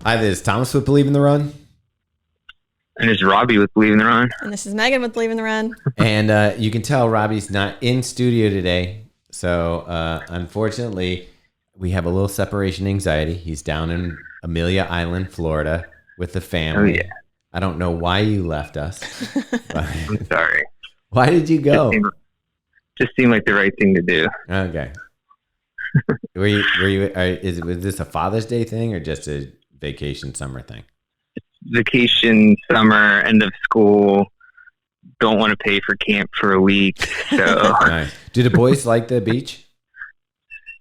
Hi, this is Thomas with Believe in the Run. And it's Robbe with Believe in the Run. And this is Megan with Believe in the Run. And you can tell Robbie's not in studio today. So unfortunately, we have a little separation anxiety. He's down in Amelia Island, Florida with the family. Oh, yeah. I don't know why you left us. I'm sorry. Why did you go? Just seemed like the right thing to do. Okay. Was this a Father's Day thing or just a vacation summer thing? Vacation, summer, end of school. Don't want to pay for camp for a week. So, Nice. Do the boys like the beach?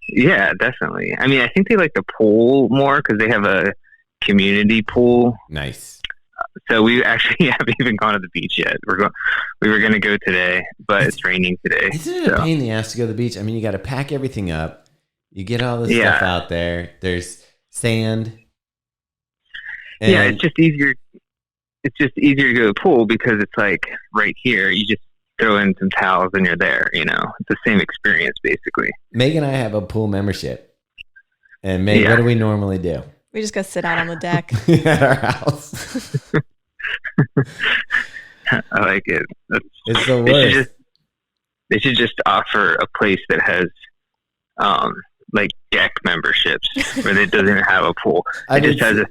Yeah, definitely. I mean, I think they like the pool more because they have a community pool. Nice. So we actually haven't even gone to the beach yet. We were going to go today, but it's raining today. Isn't it a pain in the ass to go to the beach? I mean, you got to pack everything up. You get all this stuff out there. There's sand. Yeah, it's just easier. It's just easier to go to the pool because it's like right here. You just throw in some towels and you're there. You know, it's the same experience basically. Meg and I have a pool membership. And Meg, what do we normally do? We just go sit out on the deck at our house. I like it. It's the worst. They should just offer a place that has like deck memberships where it doesn't even have a pool. It just has a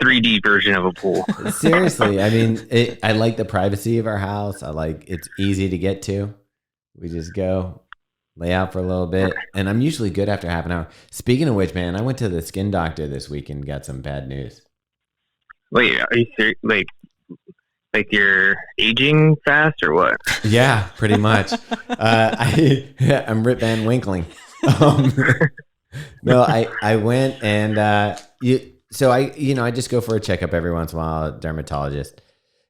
3D version of a pool. Seriously, I mean, I like the privacy of our house. It's easy to get to. We just go lay out for a little bit, and I'm usually good after half an hour. Speaking of which, man, I went to the skin doctor this week and got some bad news. Wait, are you serious? Like you're aging fast or what? Yeah, pretty much. I'm Rip Van Winkling. No, I went and I just go for a checkup every once in a while, a dermatologist.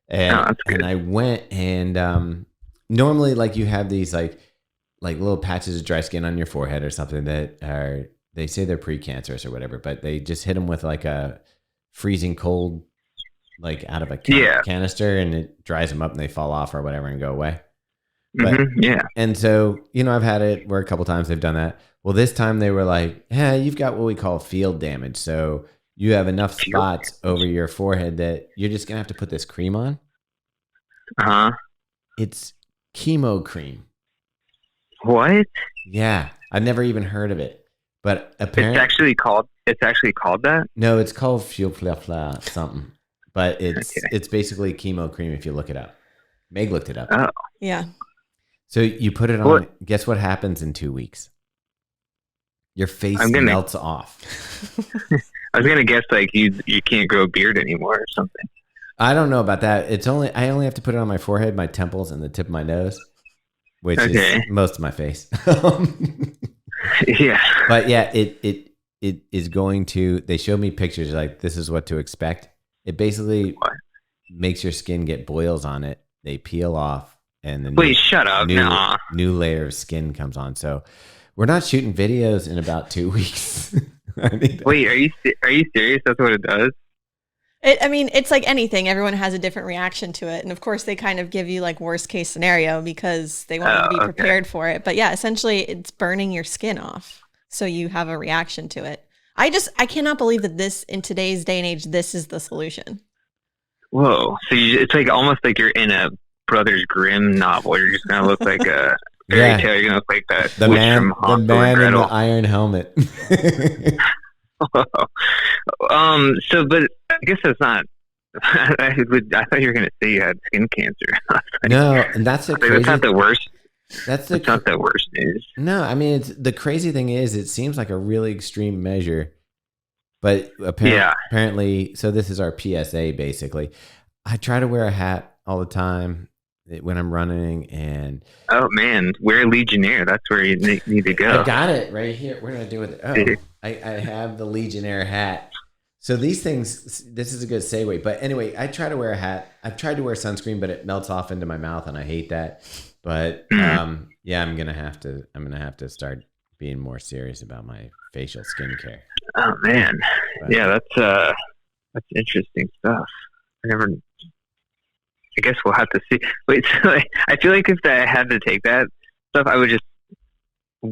And I went and normally like you have these like little patches of dry skin on your forehead or something that they say they're precancerous or whatever, but they just hit them with like a freezing cold, like out of a canister, and it dries them up and they fall off or whatever and go away. But, and so, I've had it where a couple times they've done that. Well, this time they were like, you've got what we call field damage. So you have enough spots over your forehead that you're just going to have to put this cream on. Uh-huh. It's chemo cream. What? Yeah. I've never even heard of it. But apparently it's actually called that? No, it's called Fla something. But it's basically chemo cream if you look it up. Meg looked it up. Oh. Yeah. So you put it on. Guess what happens in 2 weeks? Your face melts off. I was gonna guess like you can't grow a beard anymore or something. I don't know about that. I only have to put it on my forehead, my temples, and the tip of my nose, which is most of my face. Yeah. But yeah, it is going to. They showed me pictures like this is what to expect. It basically makes your skin get boils on it. They peel off, and then shut up! New layer of skin comes on. So we're not shooting videos in about 2 weeks. Wait, are you serious? That's what it does? It's like anything. Everyone has a different reaction to it, and of course, they kind of give you like worst case scenario because they want you to be prepared for it. But yeah, essentially, it's burning your skin off, so you have a reaction to it. I cannot believe that this in today's day and age, this is the solution. Whoa! So it's like almost like you're in a Brothers Grimm novel. You're just gonna look like a fairy tale. You're gonna look like the man in the iron helmet. So, but I guess that's not. I thought you were gonna say you had skin cancer. No, and that's the crazy. That's not the worst. That's not the worst news. No, I mean the crazy thing is, it seems like a really extreme measure. But apparently, so this is our PSA basically. I try to wear a hat all the time when I'm running, and oh man, wear legionnaire. That's where you need to go. I got it right here. What did I do with it? Oh, I have the legionnaire hat. So these things, this is a good segue. But anyway, I try to wear a hat. I've tried to wear sunscreen, but it melts off into my mouth, and I hate that. But I'm gonna have to start being more serious about my facial skincare. Oh man, yeah, that's interesting stuff. I guess we'll have to see. Wait, so I feel like if I had to take that stuff, I would just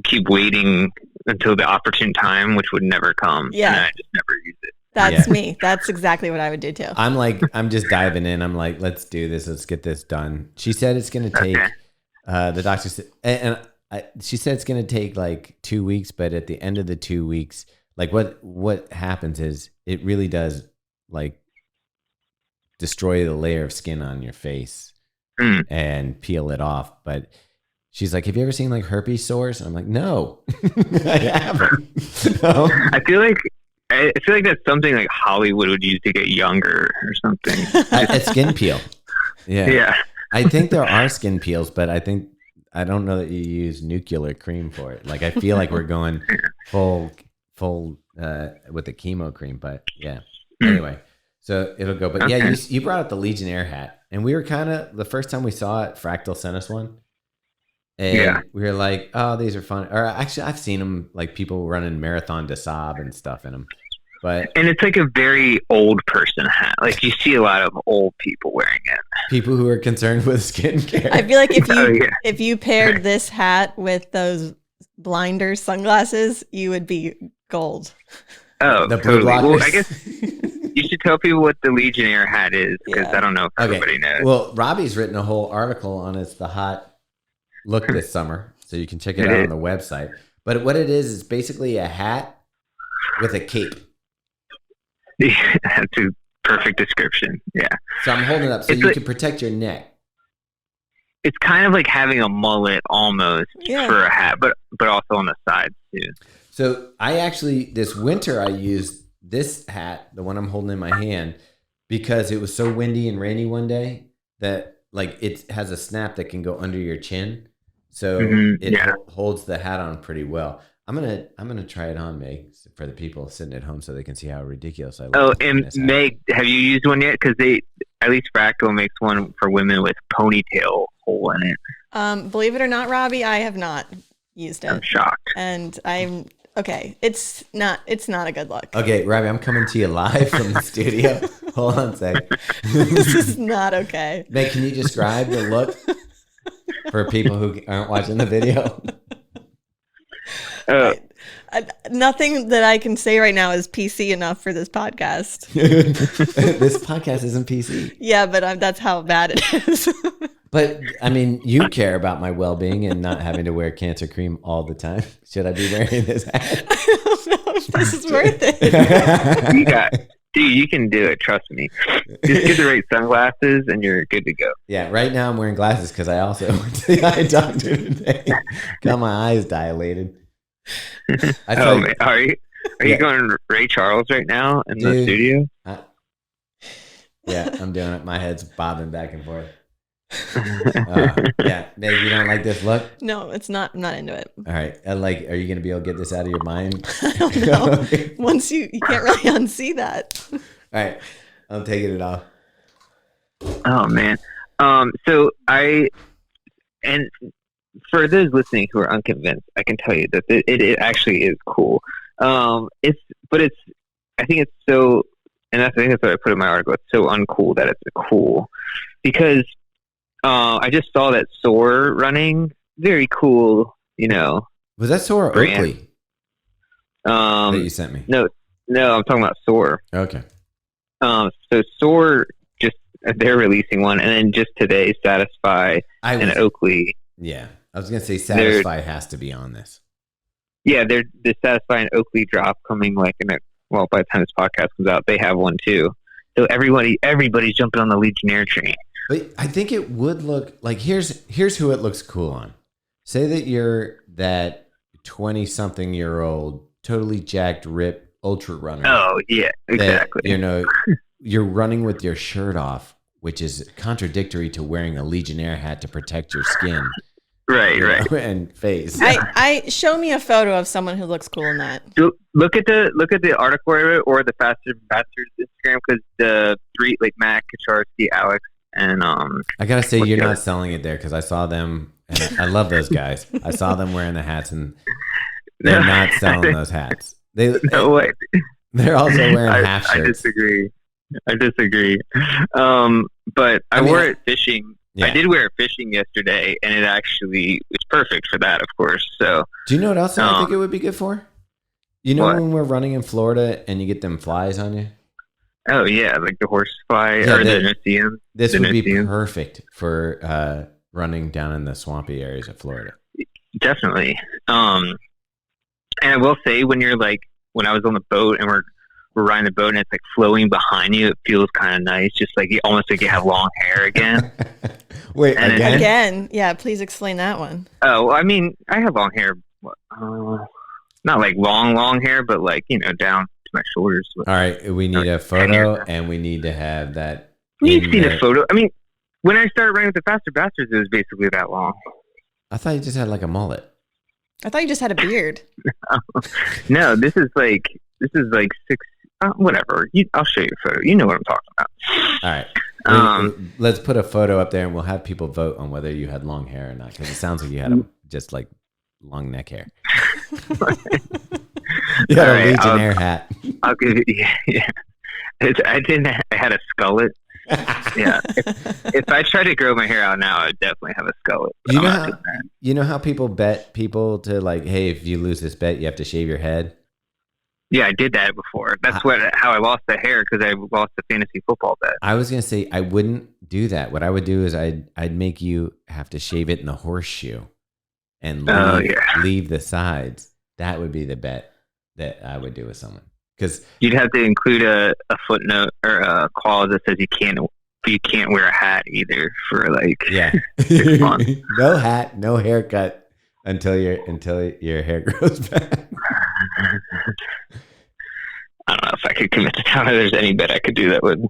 keep waiting until the opportune time, which would never come. Yeah, and I just never use it. That's me. That's exactly what I would do too. I'm just diving in. I'm like, let's do this. Let's get this done. She said it's going to take, the doctor said, she said it's going to take like 2 weeks, but at the end of the 2 weeks, like what happens is it really does like destroy the layer of skin on your face and peel it off. But she's like, have you ever seen like herpes sores? And I'm like, no, I haven't. I feel like that's something like Hollywood would use to get younger or something. A skin peel. Yeah. I think there are skin peels, but I don't know that you use nuclear cream for it. Like I feel like we're going full with the chemo cream, but yeah. Anyway, so it'll go. But yeah, you brought up the Legionnaire hat, and we were kind of the first time we saw it. Fractal sent us one, and we were like, "Oh, these are fun." Or actually, I've seen them like people running Marathon des Sables and stuff in them. And it's like a very old person hat. Like you see a lot of old people wearing it. People who are concerned with skincare. I feel like if you paired this hat with those blinder sunglasses, you would be gold. Oh, totally. Well, I guess you should tell people what the Legionnaire hat is because I don't know if everybody knows. Well, Robbie's written a whole article on it's the hot look this summer, so you can check it out on the website. But what it is basically a hat with a cape. Yeah, that's a perfect description. Yeah. So I'm holding it up so you can protect your neck. It's kind of like having a mullet almost for a hat, but also on the sides too. So I actually, this winter, I used this hat, the one I'm holding in my hand, because it was so windy and rainy one day that like it has a snap that can go under your chin. So it holds the hat on pretty well. I'm gonna try it on, Meg, for the people sitting at home so they can see how ridiculous I look. Oh, and Meg, have you used one yet? Because at least Fractal makes one for women with ponytail hole in it. Believe it or not, Robbie, I have not used it. I'm shocked. And I'm okay. It's not a good look. Okay, Robbie, I'm coming to you live from the studio. Hold on a sec. This is not okay. Meg, can you describe the look for people who aren't watching the video? Nothing that I can say right now is PC enough for this podcast. This podcast isn't PC. Yeah, but that's how bad it is. But I mean, you care about my well-being and not having to wear cancer cream all the time. Should I be wearing this hat? I don't know if this is worth it. Dude, you can do it. Trust me. Just get the right sunglasses and you're good to go. Yeah, right now I'm wearing glasses because I also went to the eye doctor today. Got my eyes dilated. Man. Are you going Ray Charles right now in the studio? Yeah, I'm doing it. My head's bobbing back and forth. Yeah, Meg, you don't like this look? No, it's not. I'm not into it. All right, are you gonna be able to get this out of your mind? I don't know. Once you can't really unsee that. All right, I'm taking it off. Oh man. And for those listening who are unconvinced, I can tell you that it actually is cool. I think it's so, and I think that's what I put in my article. It's so uncool that it's cool because I just saw that Soar running. Very cool, Was that Soar or Oakley? That you sent me. No, I'm talking about Soar. Okay. So Soar they're releasing one, and then just today, Satisfy and Oakley. Yeah, I was gonna say Satisfy has to be on this. Yeah, the Satisfy and Oakley drop coming by the time this podcast comes out, they have one too. So everybody's jumping on the Legionnaire train. But I think it would look like here's who it looks cool on. Say that you're that 20-something-year-old, totally jacked, ripped ultra runner. Oh yeah, exactly. That, you're running with your shirt off, which is contradictory to wearing a Legionnaire hat to protect your skin. Right. And face. I show me a photo of someone who looks cool in that. Look at the article or the Faster Bastards Instagram because the three like Matt, Kacharski, Alex, and I gotta say you're not selling it there because I saw them and I love those guys. I saw them wearing the hats and they're not selling those hats. No way. They're also wearing half shirts. I disagree. But I wore it fishing. Yeah. I did wear it fishing yesterday, and it actually was perfect for that, of course. So, do you know what else I think it would be good for? You know What? when we're running in Florida and you get them flies on you? Oh yeah, like the horse fly or the no-see-ums. This would be perfect for running down in the swampy areas of Florida. Definitely. And I will say, when I was on the boat and we're riding the boat and it's like flowing behind you, it feels kind of nice, just like almost like you have long hair again. Wait, again? Yeah, please explain that one. Oh, I mean, I have long hair. Not like long hair, but like, down to my shoulders. All right, we need a photo, and we need to have that. You've seen a photo. I mean, when I started running with the Faster Bastards, it was basically that long. I thought you just had like a mullet. I thought you just had a beard. No, this is like 6. Whatever. I'll show you a photo. You know what I'm talking about. All right. Let's put a photo up there, and we'll have people vote on whether you had long hair or not, because it sounds like you had just like long neck hair. You had a legionnaire hat. I'll give you. Yeah. I had a skullet. Yeah. If I try to grow my hair out now, I would definitely have a skullet. You know how people bet people to like, hey, if you lose this bet, you have to shave your head? Yeah, I did that before. That's how I lost the hair, because I lost the fantasy football bet. I was gonna say I wouldn't do that. What I would do is I'd make you have to shave it in the horseshoe and leave the sides. That would be the bet that I would do with someone, because you'd have to include a footnote or a clause that says you can't wear a hat either for like 6 months. No hat, no haircut until your hair grows back. I don't know if I could commit to that. There's any bet I could do that would.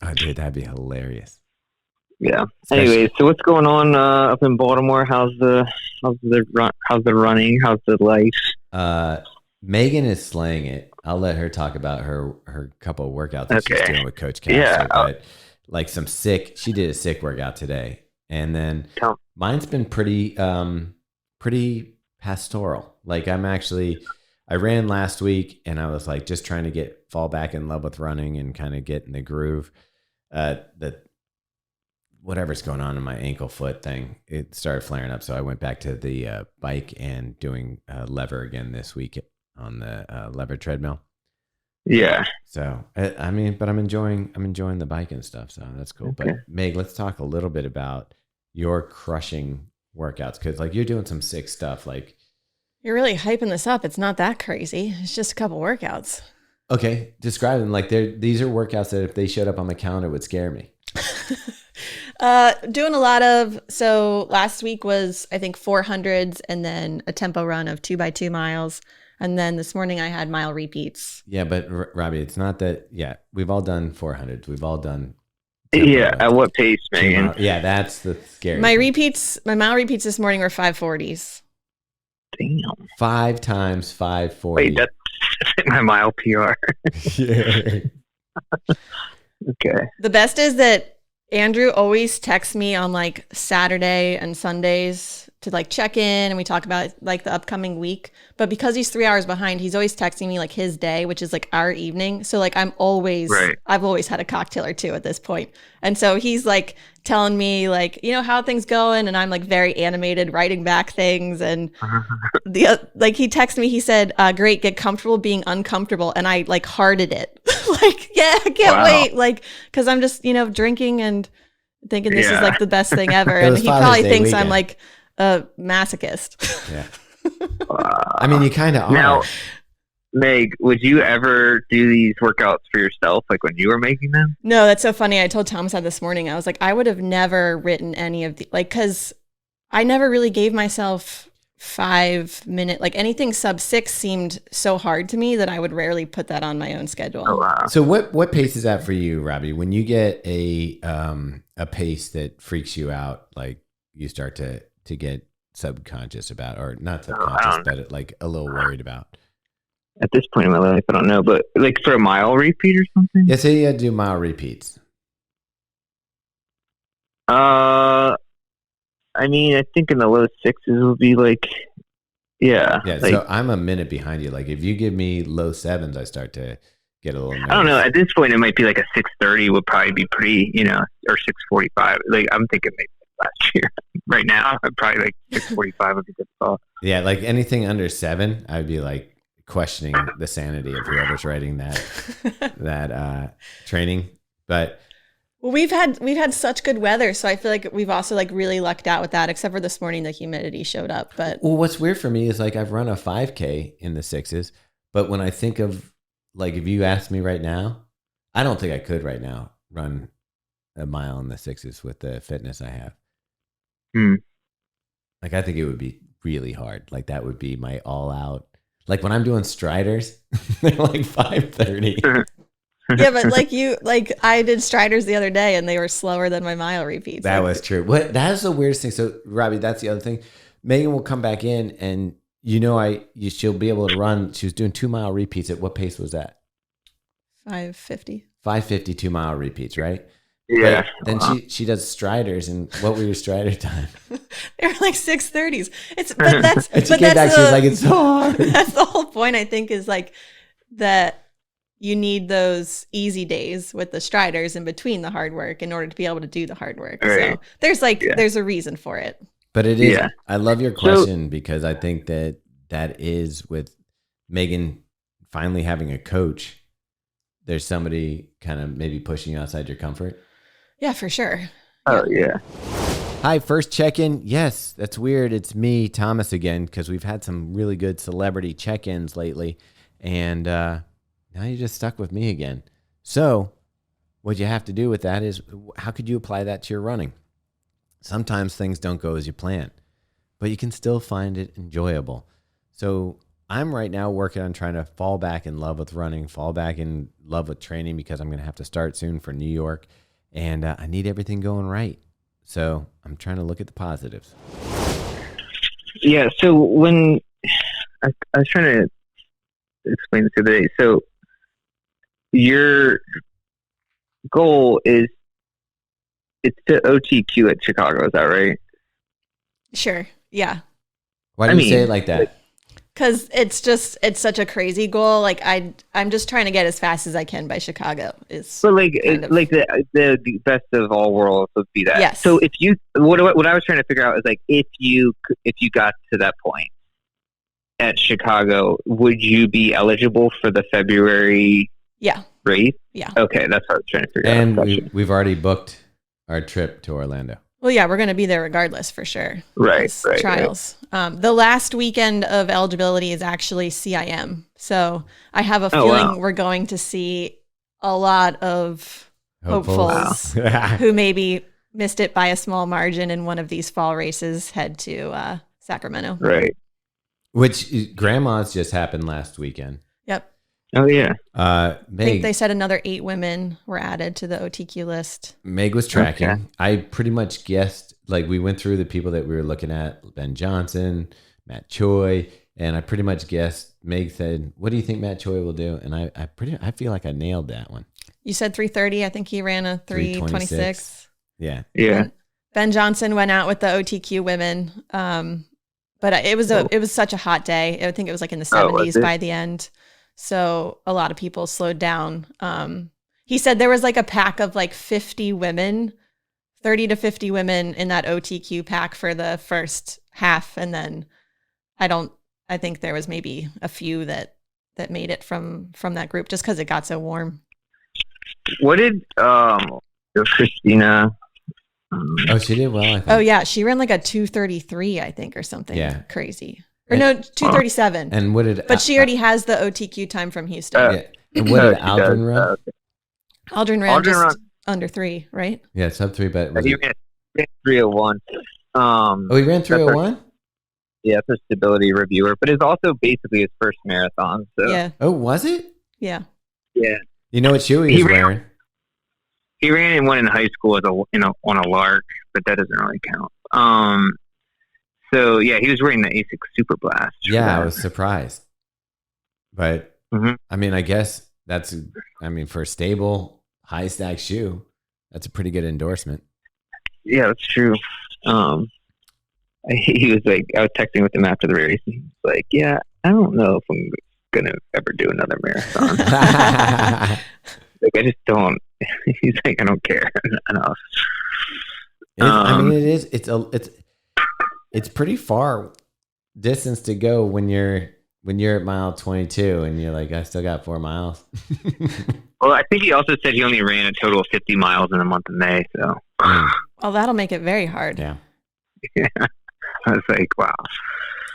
Oh, dude, that'd be hilarious. Yeah. Anyway, so what's going on up in Baltimore? How's the running? How's the life? Megan is slaying it. I'll let her talk about her couple of workouts that she's doing with Coach Castor. But like she did a sick workout today, and then mine's been pretty pastoral. Like I ran last week, and I was like just trying to fall back in love with running and kind of get in the groove. Whatever's going on in my ankle foot thing, it started flaring up. So I went back to the bike and doing lever again this week on the lever treadmill. Yeah. So but I'm enjoying the bike and stuff. So that's cool. Okay. But Meg, let's talk a little bit about your crushing workouts, because like you're doing some sick stuff. Like you're really hyping this up. It's not that crazy. It's just a couple workouts. Okay, describe them. Like these are workouts that if they showed up on my calendar would scare me. Doing a lot of, so last week was, I think 400s and then a tempo run of 2x2 miles. And then this morning I had mile repeats. Yeah. But Robbie, it's not that, we've all done 400s. We've all done. Yeah. At what pace, Megan? Yeah. That's the scary. My mile repeats this morning were 540s. Damn. 5 times 540. Wait, that's my mile PR. Yeah. Okay. The best is that Andrew always texts me on like Saturday and Sundays to like check in, and we talk about like the upcoming week. But because he's 3 hours behind, he's always texting me like his day, which is like our evening. So like I've always had a cocktail or two at this point. And so he's like telling me like, how things going, and I'm like very animated writing back things. And like he texted me, he said, great, get comfortable being uncomfortable. And I like hearted it. Like, yeah, I can't wait. Like, cause I'm just, drinking and thinking this is like the best thing ever. And he probably thinks I'm like a masochist. Yeah. I mean, you kind of are. Now, Meg, would you ever do these workouts for yourself, like when you were making them? No, that's so funny. I told Thomas that this morning. I was like, I would have never written any of the, like, because I never really gave myself 5 minute, like anything sub 6 seemed so hard to me that I would rarely put that on my own schedule. Oh, wow. So what pace is that for you, Robbie? When you get a pace that freaks you out, like you start to get subconscious about, or not subconscious, but like a little worried about? At this point in my life, I don't know, but like for a mile repeat or something? Yeah, say you do mile repeats. I mean, I think in the low 6s would be like, yeah. Yeah, like, so I'm a minute behind you. Like if you give me low 7s, I start to get a little nervous. I don't know. At this point, it might be like a 6:30 would probably be pretty, or 6:45. Like I'm thinking maybe last year. Right now, I'd probably like 6:45 would be good thought. Yeah, like anything under 7, I'd be like questioning the sanity of whoever's writing that training. But well, we've had such good weather, so I feel like we've also like really lucked out with that. Except for this morning, the humidity showed up. But well, what's weird for me is like I've run a 5K in the 6s, but when I think of like if you asked me right now, I don't think I could right now run a mile in the 6s with the fitness I have. Like I think it would be really hard. Like that would be my all out. Like when I'm doing striders, they're like 5:30. Yeah, but like I did striders the other day and they were slower than my mile repeats. That was true. What that is the weirdest thing. So Robbie, that's the other thing. Megan will come back in and she'll be able to run. She was doing 2 mile repeats. At what pace was that? 5:50. 5:50 2 mile repeats, right? Yeah. But then she does striders, and what were your strider time? They were like 6:30s. But that's and she came back, she was like, it's so hard. That's the whole point, I think, is like that you need those easy days with the striders in between the hard work in order to be able to do the hard work. Right. So there's a reason for it. But it is. Yeah. I love your question because I think that is with Megan finally having a coach. There's somebody kind of maybe pushing you outside your comfort. Yeah, for sure. Oh, yeah. Hi, first check-in. Yes, that's weird. It's me, Thomas, again, because we've had some really good celebrity check-ins lately. And now you're just stuck with me again. So what you have to do with that is how could you apply that to your running? Sometimes things don't go as you plan, but you can still find it enjoyable. So I'm right now working on trying to fall back in love with running, fall back in love with training because I'm going to have to start soon for New York. And I need everything going right. So I'm trying to look at the positives. Yeah. So when I was trying to explain this the other day, so your goal it's to OTQ at Chicago. Is that right? Sure. Yeah. Why do you say it like that? Because it's such a crazy goal. Like I'm just trying to get as fast as I can by Chicago. But the best of all worlds would be that. Yes. So if you what I was trying to figure out is like if you got to that point at Chicago, would you be eligible for the February race? Yeah. Okay, that's what I was trying to figure out. And we've already booked our trip to Orlando. Well, yeah, we're going to be there regardless for sure. Right. Trials. Right. The last weekend of eligibility is actually CIM. So I have a feeling we're going to see a lot of hopefuls who maybe missed it by a small margin in one of these fall races head to Sacramento. Right. Which Grandma's just happened last weekend. Yep. Oh, yeah. I think they said another 8 women were added to the OTQ list. Meg was tracking. Okay. I pretty much guessed, like we went through the people that we were looking at, Ben Johnson, Matt Choi, and I pretty much guessed. Meg said, what do you think Matt Choi will do? And I feel like I nailed that one. You said 3:30. I think he ran a 3:26. Yeah. Yeah. Ben Johnson went out with the OTQ women. But it was such a hot day. I think it was like in the 70s by the end. So a lot of people slowed down. He said there was like a pack of like 50 women, 30 to 50 women in that OTQ pack for the first half. And then I think there was maybe a few that made it from that group just because it got so warm. What did Christina? Oh, she did well, I think. Oh, yeah. She ran like a 2:33, I think, or something crazy. Or no, 2:37. And what did? But she already has the OTQ time from Houston. Yeah. And what did Aldrin run? Aldrin ran just under 3, right? Yeah, sub 3, but he ran 3:01. He ran 3:01. Yeah, it's a stability reviewer, but it's also basically his first marathon. So. Yeah. Oh, was it? Yeah. Yeah. You know what shoe he was wearing? He ran in one in high school on a lark, but that doesn't really count. So yeah, he was wearing the Asics Super Blast. Yeah, I was surprised, but I mean, I guess for a stable high stack shoe, that's a pretty good endorsement. Yeah, that's true. He was like, I was texting with him after the race. And he was like, "Yeah, I don't know if I'm gonna ever do another marathon." Like, I just don't. He's like, I don't care enough. I mean, it is. It's pretty far distance to go when you're when you're at mile 22 and you're like, I still got 4 miles. Well, I think he also said he only ran a total of 50 miles in the month of May. So, well, that'll make it very hard. Yeah. Yeah. I was like, wow.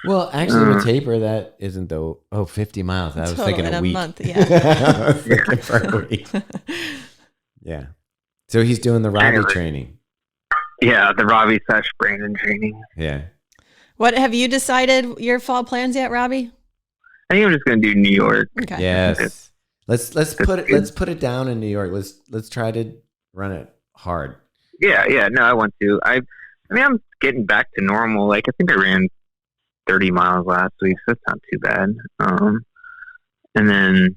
Well, actually, with taper, that isn't 50 miles. I was thinking a week. Month, yeah. I was thinking for a week. Yeah. So he's doing the Robbe training. Yeah, the Robbe / Brandon training. Yeah. What have you decided your fall plans yet, Robbie? I think I'm just going to do New York. Okay. Yes. Let's put it down in New York. Let's try to run it hard. Yeah. No, I want to. I mean, I'm getting back to normal. Like, I think I ran 30 miles last week, so it's not too bad. And then,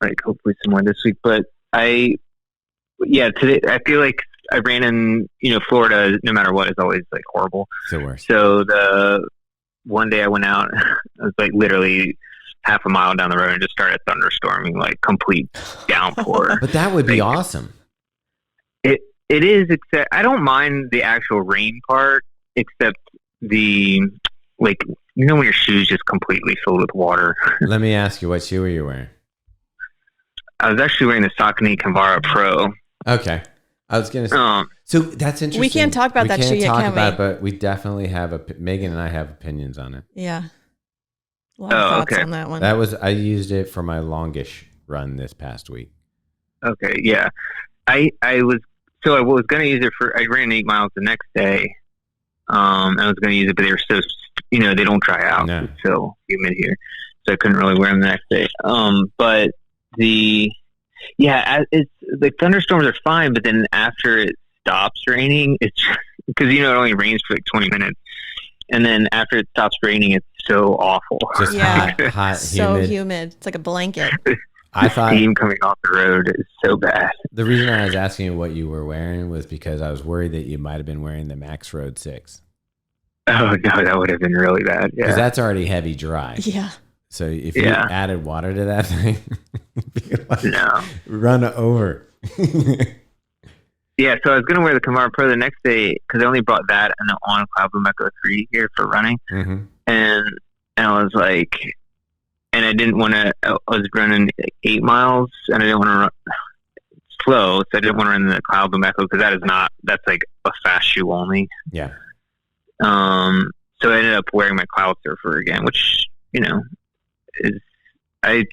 like, hopefully some more this week. But today I feel like I ran in, Florida, no matter what, is always like horrible. It's the worst. So the one day I went out, I was like literally half a mile down the road and just started thunderstorming, like complete downpour. But that would be awesome. It is, except I don't mind the actual rain part, except the, like, when your shoes just completely filled with water. Let me ask you, what shoe were you wearing? I was actually wearing the Saucony Convara Pro. Okay. I was going to say, so that's interesting. We can't talk about that shoe yet, can we? But we definitely have, Megan and I have opinions on it. Yeah. A lot of thoughts on that one. I used it for my longish run this past week. Okay, yeah. I was going to use it I ran 8 miles the next day. I was going to use it, but they were so, they don't dry out. No. It's so humid here. So I couldn't really wear them the next day. But it's like thunderstorms are fine, but then after it stops raining, it's because, it only rains for like 20 minutes. And then after it stops raining, it's so awful. Just hot, so humid. It's like a blanket. I thought steam coming off the road is so bad. The reason I was asking you what you were wearing was because I was worried that you might have been wearing the Max Road 6. Oh, no, that would have been really bad. Yeah. Because that's already heavy dry. Yeah. So if you added water to that thing, no. Run over. Yeah, so I was going to wear the Convara Pro the next day because I only brought that and the On Cloud Boom Echo 3 here for running. Mm-hmm. And I was like, and I didn't want to, I was running 8 miles and I didn't want to run slow, so I didn't want to run the Cloud Boom Echo because that's like a fast shoe only. Yeah. So I ended up wearing my Cloud Surfer again, which, I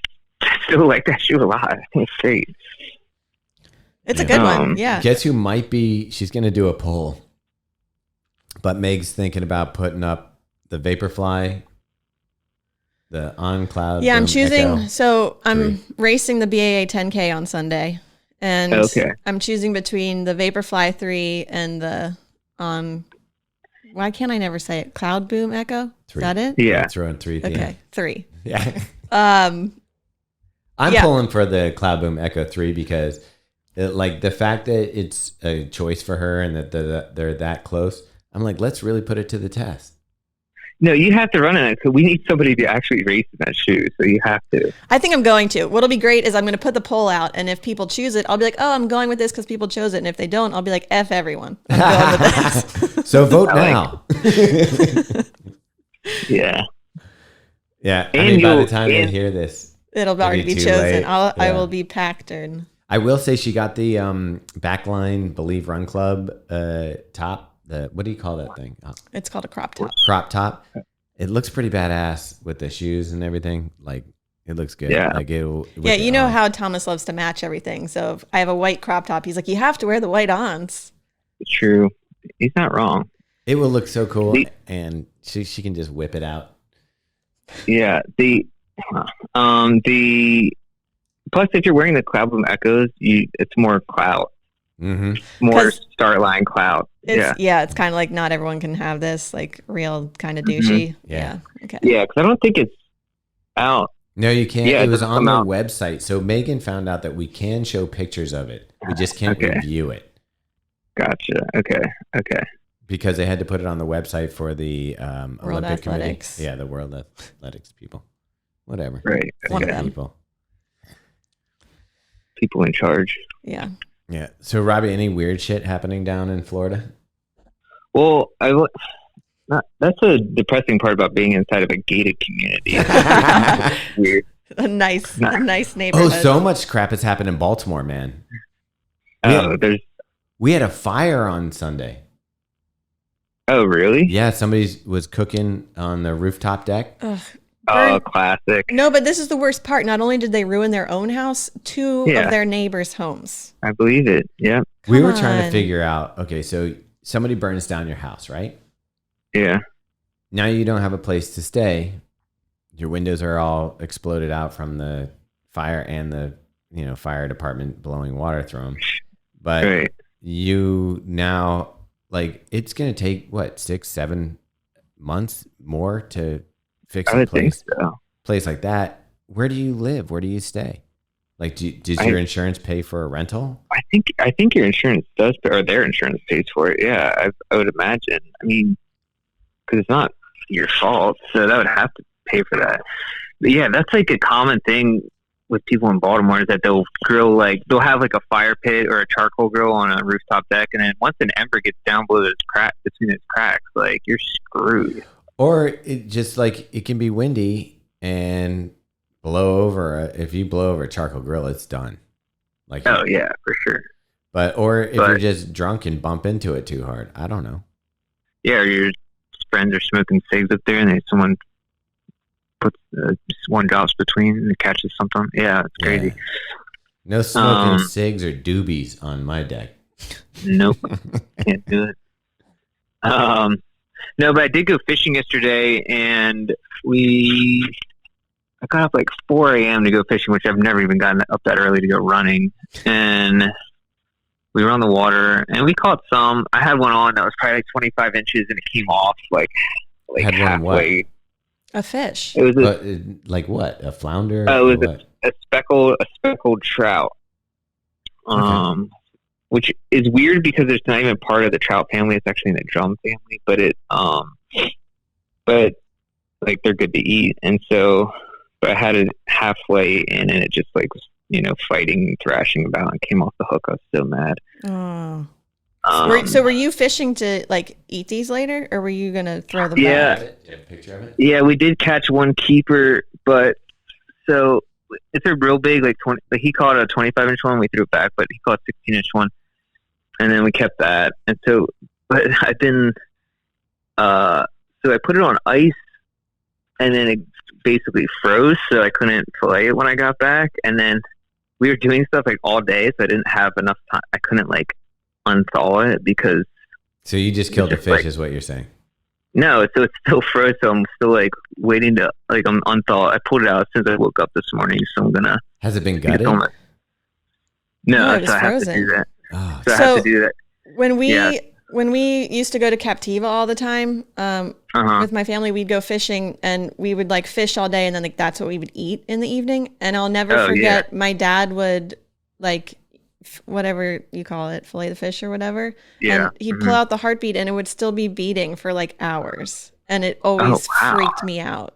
still like that shoe a lot. It's great. It's a good one. Yeah. Guess who might be, she's going to do a poll, but Meg's thinking about putting up the Vaporfly, the On Cloud. Yeah, I'm choosing. So I'm racing the BAA 10K on Sunday, and I'm choosing between the Vaporfly 3 and the why can't I never say it? Cloud Boom Echo? 3. Is that it? Yeah. Throwing 3. Okay, 3. Yeah. I'm pulling for the Cloud Boom Echo 3 because like the fact that it's a choice for her and that they're that close, I'm like, let's really put it to the test. No, you have to run in it. So we need somebody to actually race in that shoe. So you have to. I think I'm going to. What'll be great is I'm going to put the poll out, and if people choose it, I'll be like, oh, I'm going with this because people chose it. And if they don't, I'll be like, F everyone. I'm going with this. So vote now. Yeah. Yeah. By the time they hear this, it'll already be chosen. I will be packed. I will say she got the Backline Believe Run Club top. What do you call that thing? Oh. It's called a crop top. Crop top. It looks pretty badass with the shoes and everything. Like, it looks good. Yeah. Like you know how Thomas loves to match everything. So if I have a white crop top, he's like, you have to wear the white ons. True. He's not wrong. It will look so cool, and she can just whip it out. Yeah. Plus, if you're wearing the Cloud Boom Echoes, it's more clout. Mm-hmm. More start line clout. It's kind of like not everyone can have this, like real kind of douchey. Mm-hmm. Yeah. Okay. Yeah, because I don't think it's out. No, you can't. Yeah, it was on the website. So Megan found out that we can show pictures of it. We just can't review it. Gotcha. Okay. Because they had to put it on the website for the World Olympic Athletics. Committee. Yeah, the World Athletics people. Whatever. Right. One of them. People in charge. Yeah. Yeah. So, Robbie, any weird shit happening down in Florida? Well, That's a depressing part about being inside of a gated community. Weird. A nice neighborhood. Oh, so much crap has happened in Baltimore, man. We had a fire on Sunday. Oh, really? Yeah, somebody was cooking on the rooftop deck. Ugh. Oh, classic. No, but this is the worst part. Not only did they ruin their own house, two of their neighbors' homes. I believe it. Yeah. We were trying to figure out, okay, so somebody burns down your house, right? Yeah. Now you don't have a place to stay. Your windows are all exploded out from the fire and the fire department blowing water through them. But you now, like, it's going to take, what, 6-7 months more to fix a place like that. Where do you live? Where do you stay? Like, does your insurance pay for a rental? I think your insurance does, or their insurance pays for it. Yeah, I would imagine. I mean, because it's not your fault, so that would have to pay for that. But yeah, that's like a common thing with people in Baltimore is that they'll have like a fire pit or a charcoal grill on a rooftop deck, and then once an ember gets down below between its cracks, like, you're screwed. Or it just, like, it can be windy and blow over. If you blow over a charcoal grill, it's done. Like, oh yeah, for sure. Or if you're just drunk and bump into it too hard, I don't know. Yeah, or your friends are smoking cigs up there, and then someone puts one drops between and catches something. Yeah, it's crazy. Yeah. No smoking cigs or doobies on my deck. Nope, can't do it. No, but I did go fishing yesterday, and I got up like 4 a.m. to go fishing, which I've never even gotten up that early to go running. And we were on the water, and we caught some. I had one on that was probably like 25 inches, and it came off like halfway. A fish. It was like what? A flounder? It was a speckled trout. Okay. Which is weird because it's not even part of the trout family. It's actually in the drum family, but like they're good to eat. And so, but I had it halfway in, and it just like was, fighting and thrashing about and came off the hook. I was so mad. Oh. So were you fishing to like eat these later, or were you going to throw them back? Do you have a picture of it? Yeah, we did catch one keeper, but so it's a real big, like 20, like he caught a 25-inch one. We threw it back, but he caught a 16-inch one. And then we kept that. And so, but I've been, so I put it on ice, and then it basically froze, so I couldn't fillet it when I got back. And then we were doing stuff like all day, so I didn't have enough time. I couldn't like unthaw it because. So you just killed the fish, is what you're saying? No, so it's still froze, so I'm still like waiting to like unthaw. I pulled it out since I woke up this morning, so I'm gonna. Has it been gutted? No, so I have to do that. Oh. So I have to do that. When we used to go to Captiva all the time with my family, we'd go fishing, and we would like fish all day, and then like that's what we would eat in the evening. And I'll never forget, my dad would like whatever you call it, fillet the fish or whatever. Yeah. And he'd pull out the heartbeat, and it would still be beating for like hours, and it always freaked me out.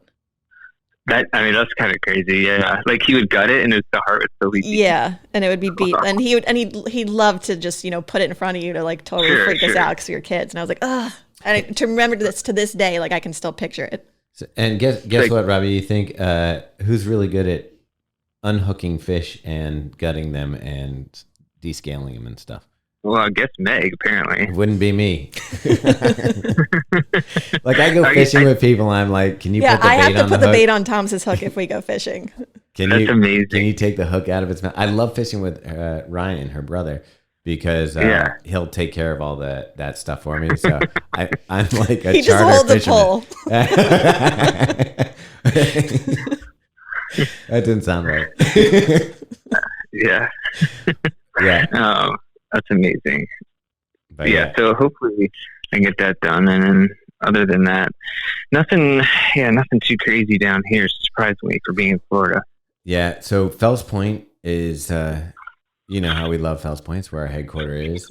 That's kind of crazy. Yeah, like he would gut it, and the heart would still be beating. Yeah, and it would be beat, and he'd love to just put it in front of you to like totally freak us out because you're kids. And I was like, ugh. And to remember this to this day, like I can still picture it. So, and guess what, Robbie? You think who's really good at unhooking fish and gutting them and descaling them and stuff? Well, I guess Meg, apparently. It wouldn't be me. Like, I go fishing with people, and I'm like, can you put the bait on the hook? I have to put the bait on Tom's hook if we go fishing. That's amazing. Can you take the hook out of its mouth? I love fishing with Ryan, her brother, because he'll take care of all that stuff for me. So I'm like a he charter just holds fisherman. The pole. That didn't sound right. Yeah. Yeah. That's amazing. But so hopefully I can get that done. And then other than that, nothing too crazy down here, surprisingly, for being in Florida. Yeah. So Fells Point is, you know how we love Fells Point. It's where our headquarters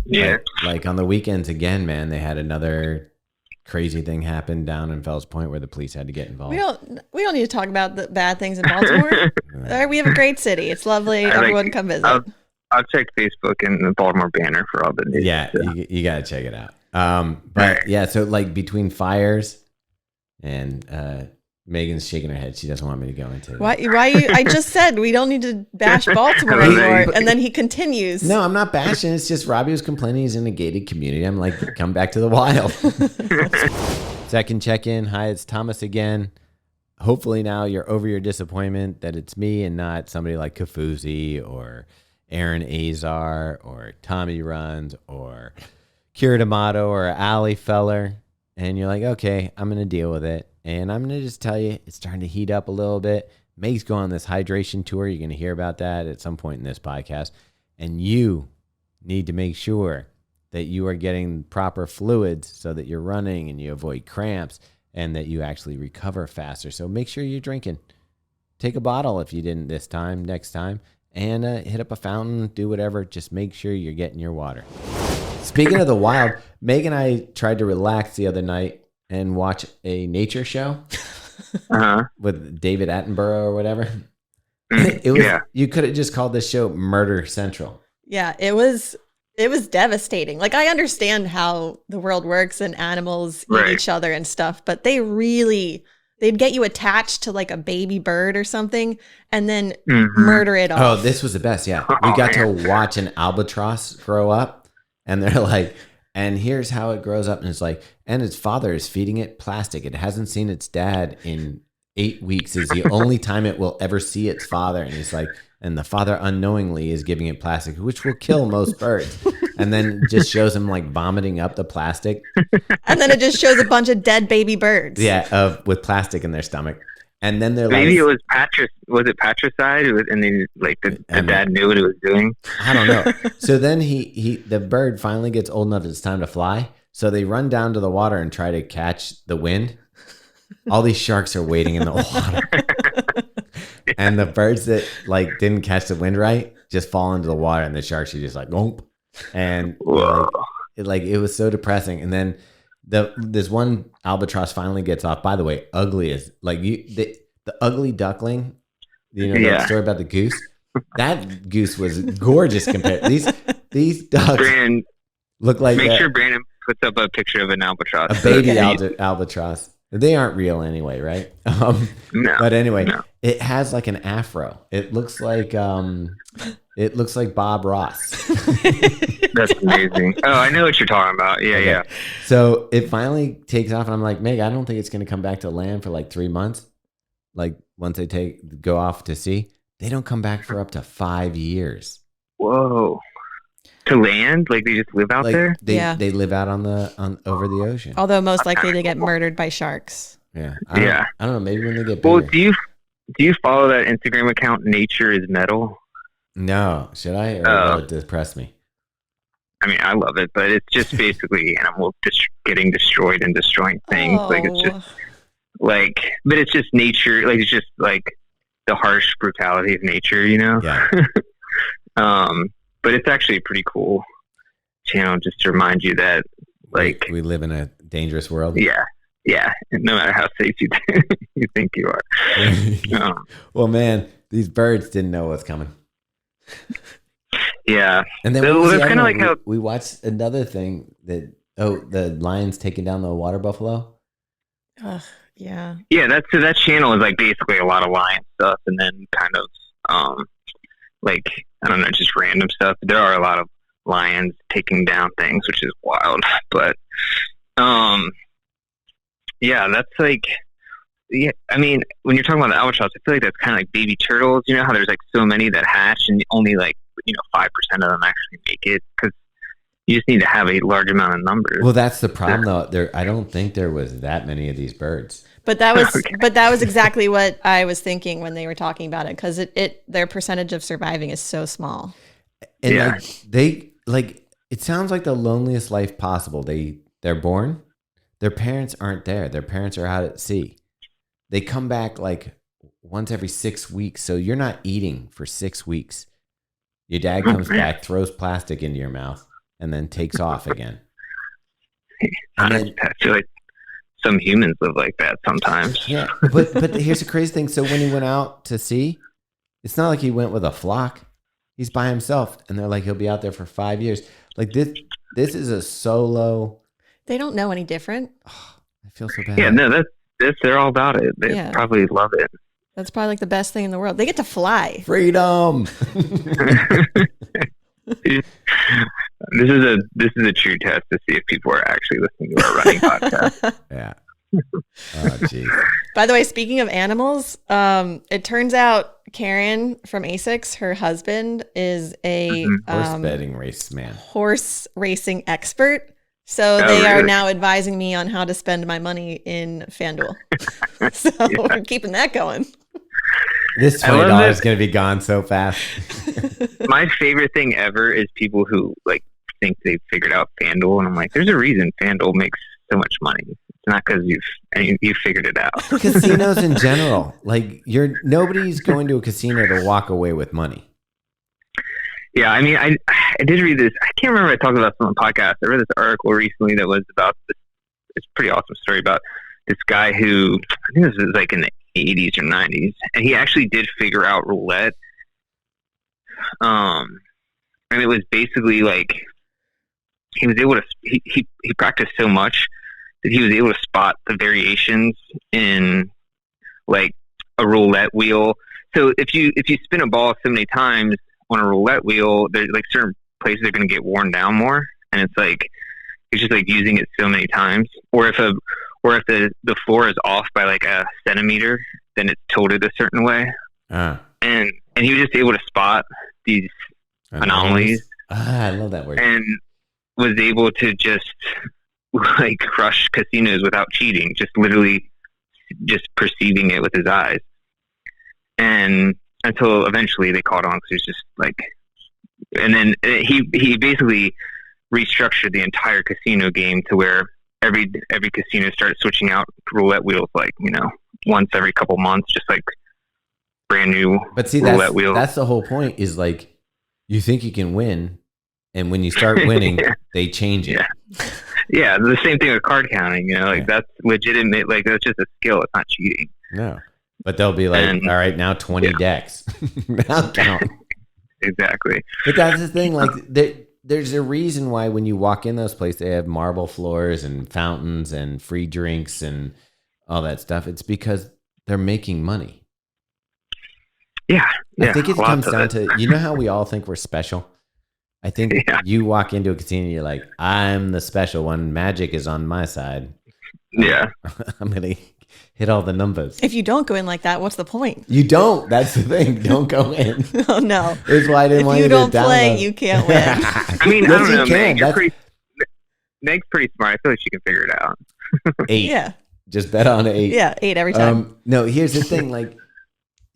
is. Like on the weekends again, man, they had another crazy thing happen down in Fells Point where the police had to get involved. We don't need to talk about the bad things in Baltimore. We have a great city. It's lovely. Everyone come visit. I'll check Facebook and the Baltimore Banner for all the news. Yeah, you got to check it out. But yeah, so like between fires and Megan's shaking her head. She doesn't want me to go into it. Why I just said we don't need to bash Baltimore anymore. And then he continues. No, I'm not bashing. It's just Robbie was complaining he's in a gated community. I'm like, come back to the wild. Second check-in. Hi, it's Thomas again. Hopefully now you're over your disappointment that it's me and not somebody like Kafuzi or Aaron Azar or Tommy Runs or Kira D'Amato or Ali Feller. And you're like, okay, I'm going to deal with it. And I'm going to just tell you, it's starting to heat up a little bit. Meg's going on this hydration tour. You're going to hear about that at some point in this podcast. And you need to make sure that you are getting proper fluids so that you're running and you avoid cramps and that you actually recover faster. So make sure you're drinking. Take a bottle if you didn't this time, next time, and hit up a fountain, do whatever. Just make sure you're getting your water. Speaking of the wild, Meg and I tried to relax the other night and watch a nature show with David Attenborough or whatever. It was you could have just called this show Murder Central. Yeah, it was devastating. Like, I understand how the world works and animals eat each other and stuff, but they'd get you attached to like a baby bird or something and then murder it off. Oh, this was the best. Yeah. We got to watch an albatross grow up and they're like, and here's how it grows up. And it's like, and its father is feeding it plastic. It hasn't seen its dad in 8 weeks. Is the only time it will ever see its father. And he's like, and the father unknowingly is giving it plastic, which will kill most birds. And then just shows him like vomiting up the plastic. And then it just shows a bunch of dead baby birds. Yeah, with plastic in their stomach. And then they're maybe it was it patricide? And then like the dad knew what he was doing. I don't know. So then the bird finally gets old enough it's time to fly. So they run down to the water and try to catch the wind. All these sharks are waiting in the water. And the birds that like didn't catch the wind right just fall into the water, and the sharks are just like, "Oomp." And it was so depressing. And then this one albatross finally gets off. By the way, ugly as like the ugly duckling. You know that story about the goose. That goose was gorgeous compared. These ducks look like. Make sure Brandon puts up a picture of an albatross. A baby albatross. They aren't real anyway, right? No. But anyway, it has like an afro. It looks like Bob Ross. That's amazing. Oh, I know what you're talking about. Yeah, okay. Yeah. So it finally takes off, and I'm like, Meg, I don't think it's going to come back to land for like 3 months. Like once they go off to sea, they don't come back for up to 5 years. Whoa. To land? Like they just live out there? They live out on over the ocean. Although most likely they get murdered by sharks. Yeah. I don't know. Maybe when they get bigger. Well, do you follow that Instagram account, Nature is Metal? No. Should I? Or will it depress me? I mean, I love it, but it's just basically animals getting destroyed and destroying things. Oh. Like it's just like, but it's just nature. Like it's just like the harsh brutality of nature, you know? Yeah. But it's actually a pretty cool channel just to remind you that, like, we live in a dangerous world. Yeah. No matter how safe you think you are. Well, man, these birds didn't know what's coming. Yeah. And then it's kind of like how we watched another thing that the lions taking down the water buffalo. Yeah. Yeah, that channel is like basically a lot of lion stuff, and then kind of like, I don't know, just random stuff. There are a lot of lions taking down things, which is wild. But, yeah, that's like, yeah, I mean, when you're talking about the albatross, I feel like that's kind of like baby turtles. You know how there's like so many that hatch and only like, 5% of them actually make it? Because you just need to have a large amount of numbers. Well, that's the problem, though. I don't think there was that many of these birds. But that was exactly what I was thinking when they were talking about it, because their percentage of surviving is so small. And it sounds like the loneliest life possible. They're born, their parents aren't there. Their parents are out at sea. They come back like once every 6 weeks. So you're not eating for 6 weeks. Your dad comes back, throws plastic into your mouth, and then takes off again. I feel like some humans live like that sometimes. Yeah, but here's the crazy thing. So when he went out to sea, it's not like he went with a flock. He's by himself, and they're like, he'll be out there for 5 years. Like this is a solo They don't know any different. Oh, I feel so bad. Yeah, no, they're all about it. They probably love it. That's probably like the best thing in the world. They get to fly. Freedom. This is a true test to see if people are actually listening to our running podcast. Yeah. Oh, geez. By the way, speaking of animals, it turns out Karen from ASICS, her husband, is a horse betting race man, horse racing expert. So they are now advising me on how to spend my money in FanDuel. So we're keeping that going. This $20 is going to be gone so fast. My favorite thing ever is people who like think they've figured out FanDuel, and I'm like, there's a reason FanDuel makes so much money. It's not because you figured it out. Casinos in general, like nobody's going to a casino to walk away with money. Yeah, I mean, I did read this. I can't remember if I talked about this on the podcast. I read this article recently that was about this. It's a pretty awesome story about this guy who, I think this was like in the 80s or 90s, and he actually did figure out roulette. And it was basically like he was able to. He practiced so much that he was able to spot the variations in like a roulette wheel. So if you spin a ball so many times on a roulette wheel, there's like certain places are going to get worn down more, and it's just like using it so many times. Or if the floor is off by like a centimeter, then it's tilted a certain way. And he was just able to spot these anomalies. I love that word. And was able to just like crush casinos without cheating, just literally just perceiving it with his eyes. And until eventually they caught on, because he was just like, and then he basically restructured the entire casino game to where every casino started switching out roulette wheels, like, once every couple months, just like brand new roulette wheels. That's the whole point, is like, you think you can win, and when you start winning, they change it. Yeah, the same thing with card counting, that's legitimate, like that's just a skill, it's not cheating. No. But they'll be like, all right, now 20 decks. Now count. Exactly. But that's the thing, like there's a reason why when you walk in those places, they have marble floors and fountains and free drinks and all that stuff. It's because they're making money. Yeah. I think it comes down to, how we all think we're special? I think you walk into a casino, you're like, I'm the special one. Magic is on my side. Yeah. I'm going to hit all the numbers. If you don't go in like that, what's the point? You don't. That's the thing. Don't go in. Oh, no. That's why I didn't want you to download. If you don't play, you can't win. I mean, I don't know, Meg. Meg's pretty smart. I feel like she can figure it out. 8. Yeah. Just bet on 8. Yeah, 8 every time. No, here's the thing. Like,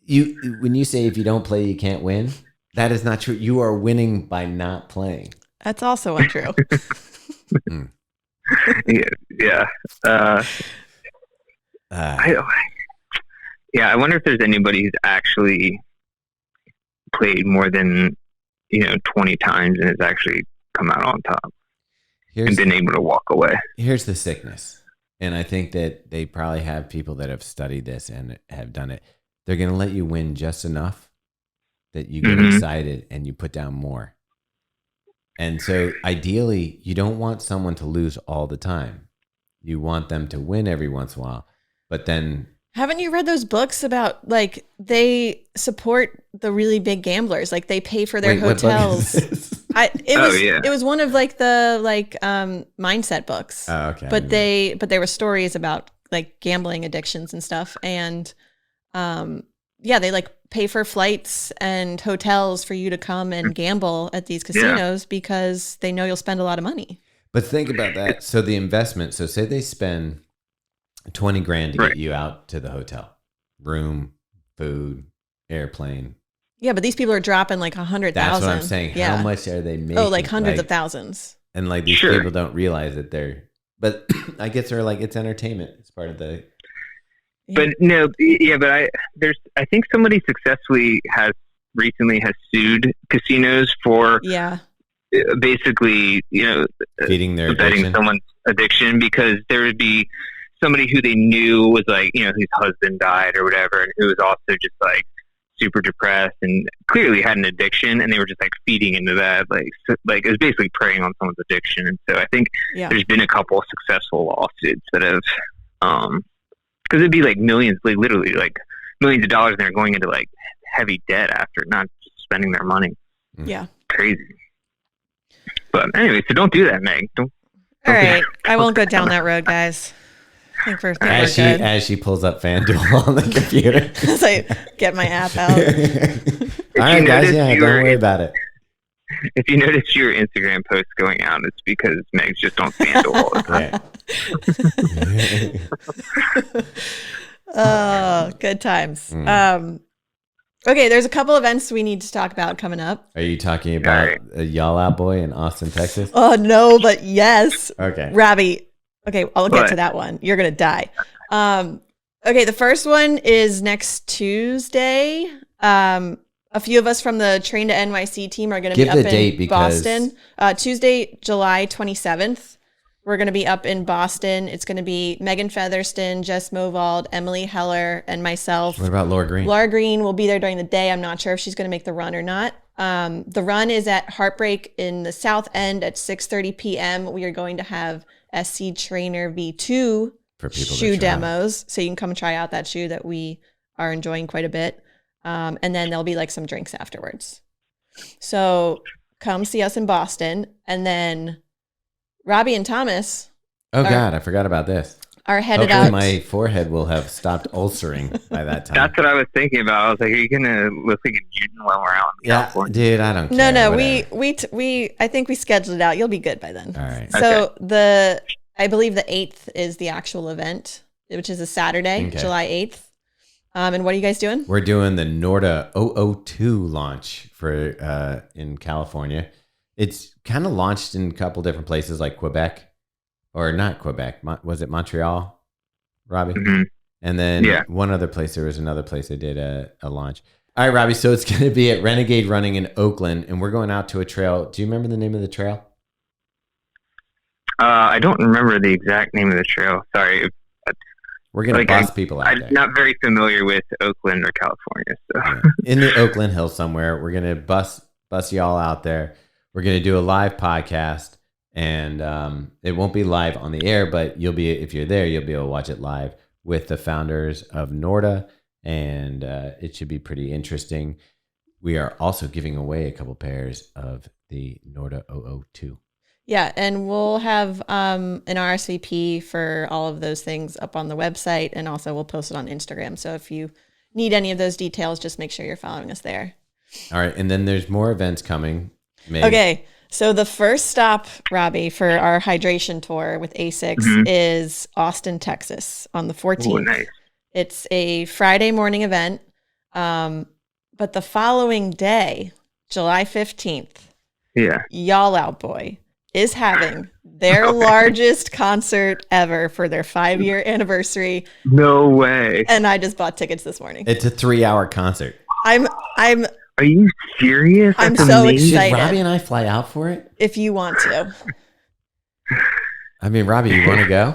when you say if you don't play, you can't win, that is not true. You are winning by not playing. That's also untrue. Yeah. I wonder if there's anybody who's actually played more than 20 times and has actually come out on top and been able to walk away. Here's the sickness, and I think that they probably have people that have studied this and have done it. They're going to let you win just enough that you get excited and you put down more. And so ideally, you don't want someone to lose all the time. You want them to win every once in a while. But then, haven't you read those books about like they support the really big gamblers? Like they pay for their hotels. It was one of like the mindset books. Oh, okay. But there were stories about like gambling addictions and stuff. And they like pay for flights and hotels for you to come and gamble at these casinos because they know you'll spend a lot of money. But think about that. So the investment, so say they spend $20,000 to get you out to the hotel, room, food, airplane. Yeah, but these people are dropping like 100,000. That's what I'm saying. Yeah. How much are they making? Oh, like hundreds of thousands. And like these people don't realize that but I guess they're like, it's entertainment. It's part of the. But no, but I think somebody successfully has sued casinos for basically, feeding their betting someone's addiction, because there would be somebody who they knew was like, whose husband died or whatever, and who was also just like super depressed and clearly had an addiction, and they were just like feeding into that, like it was basically preying on someone's addiction. And so I think there's been a couple of successful lawsuits that have, because it'd be like millions, like literally like millions of dollars, and they're going into like heavy debt after not spending their money. Yeah, crazy. But anyway, so don't do that, Meg. Don't All right, I won't go down that road, guys. I think we're good. As she pulls up FanDuel on the computer. As I get my app out. All right, guys, don't worry about it. If you notice your Instagram posts going out, it's because Meg's just on FanDuel all the time. Oh, good times. Okay, there's a couple events we need to talk about coming up. Are you talking about a Y'all Out Boy in Austin, Texas? Oh, no, but yes. Okay. Robbie. Okay, I'll get to that one. You're going to die. Okay, the first one is next Tuesday. A few of us from the Train to NYC team are going to be up in Boston. Tuesday, July 27th. We're going to be up in Boston. It's going to be Megan Featherston, Jess Movald, Emily Heller, and myself. What about Laura Green? Laura Green will be there during the day. I'm not sure if she's going to make the run or not. The run is at Heartbreak in the South End at 6:30 p.m. We are going to have SC Trainer V2 shoe demos. So you can come try out that shoe that we are enjoying quite a bit. And then there'll be like some drinks afterwards. So come see us in Boston. And then Robbie and Thomas. Oh, God, I forgot about this. Are headed out. My forehead will have stopped ulcering by that time. That's what I was thinking about. I was like, are you going to look like a mutant while we're out in California? Dude, I don't care. No, we I think we scheduled it out. You'll be good by then. All right. So I believe the 8th is the actual event, which is a Saturday, July 8th. And what are you guys doing? We're doing the Norda 002 launch for in California. It's kind of launched in a couple different places like Quebec, or not Quebec. Was it Montreal, Robbie? Mm-hmm. And then one other place. There was another place they did a launch. All right, Robbie. So it's going to be at Renegade Running in Oakland, and we're going out to a trail. Do you remember the name of the trail? I don't remember the exact name of the trail. Sorry. We're going to bus people out there. I'm not very familiar with Oakland or California. So in the Oakland Hills somewhere, we're going to bus y'all out there. We're going to do a live podcast, and it won't be live on the air, but if you're there, you'll be able to watch it live with the founders of Norda, and it should be pretty interesting. We are also giving away a couple pairs of the Norda 002. Yeah, and we'll have an RSVP for all of those things up on the website, and also we'll post it on Instagram. So if you need any of those details, just make sure you're following us there. All right, and then there's more events coming. Maybe. Okay, so the first stop, Robbie, for our hydration tour with A6 is Austin, Texas on the 14th. Ooh, nice. It's a Friday morning event, but the following day, July 15th, Y'all Out Boy is having their largest concert ever for their 5-year anniversary. No way. And I just bought tickets this morning. It's a 3-hour concert. Are you serious? I'm so excited. Should Robbie and I fly out for it? If you want to. I mean, Robbie, you want to go?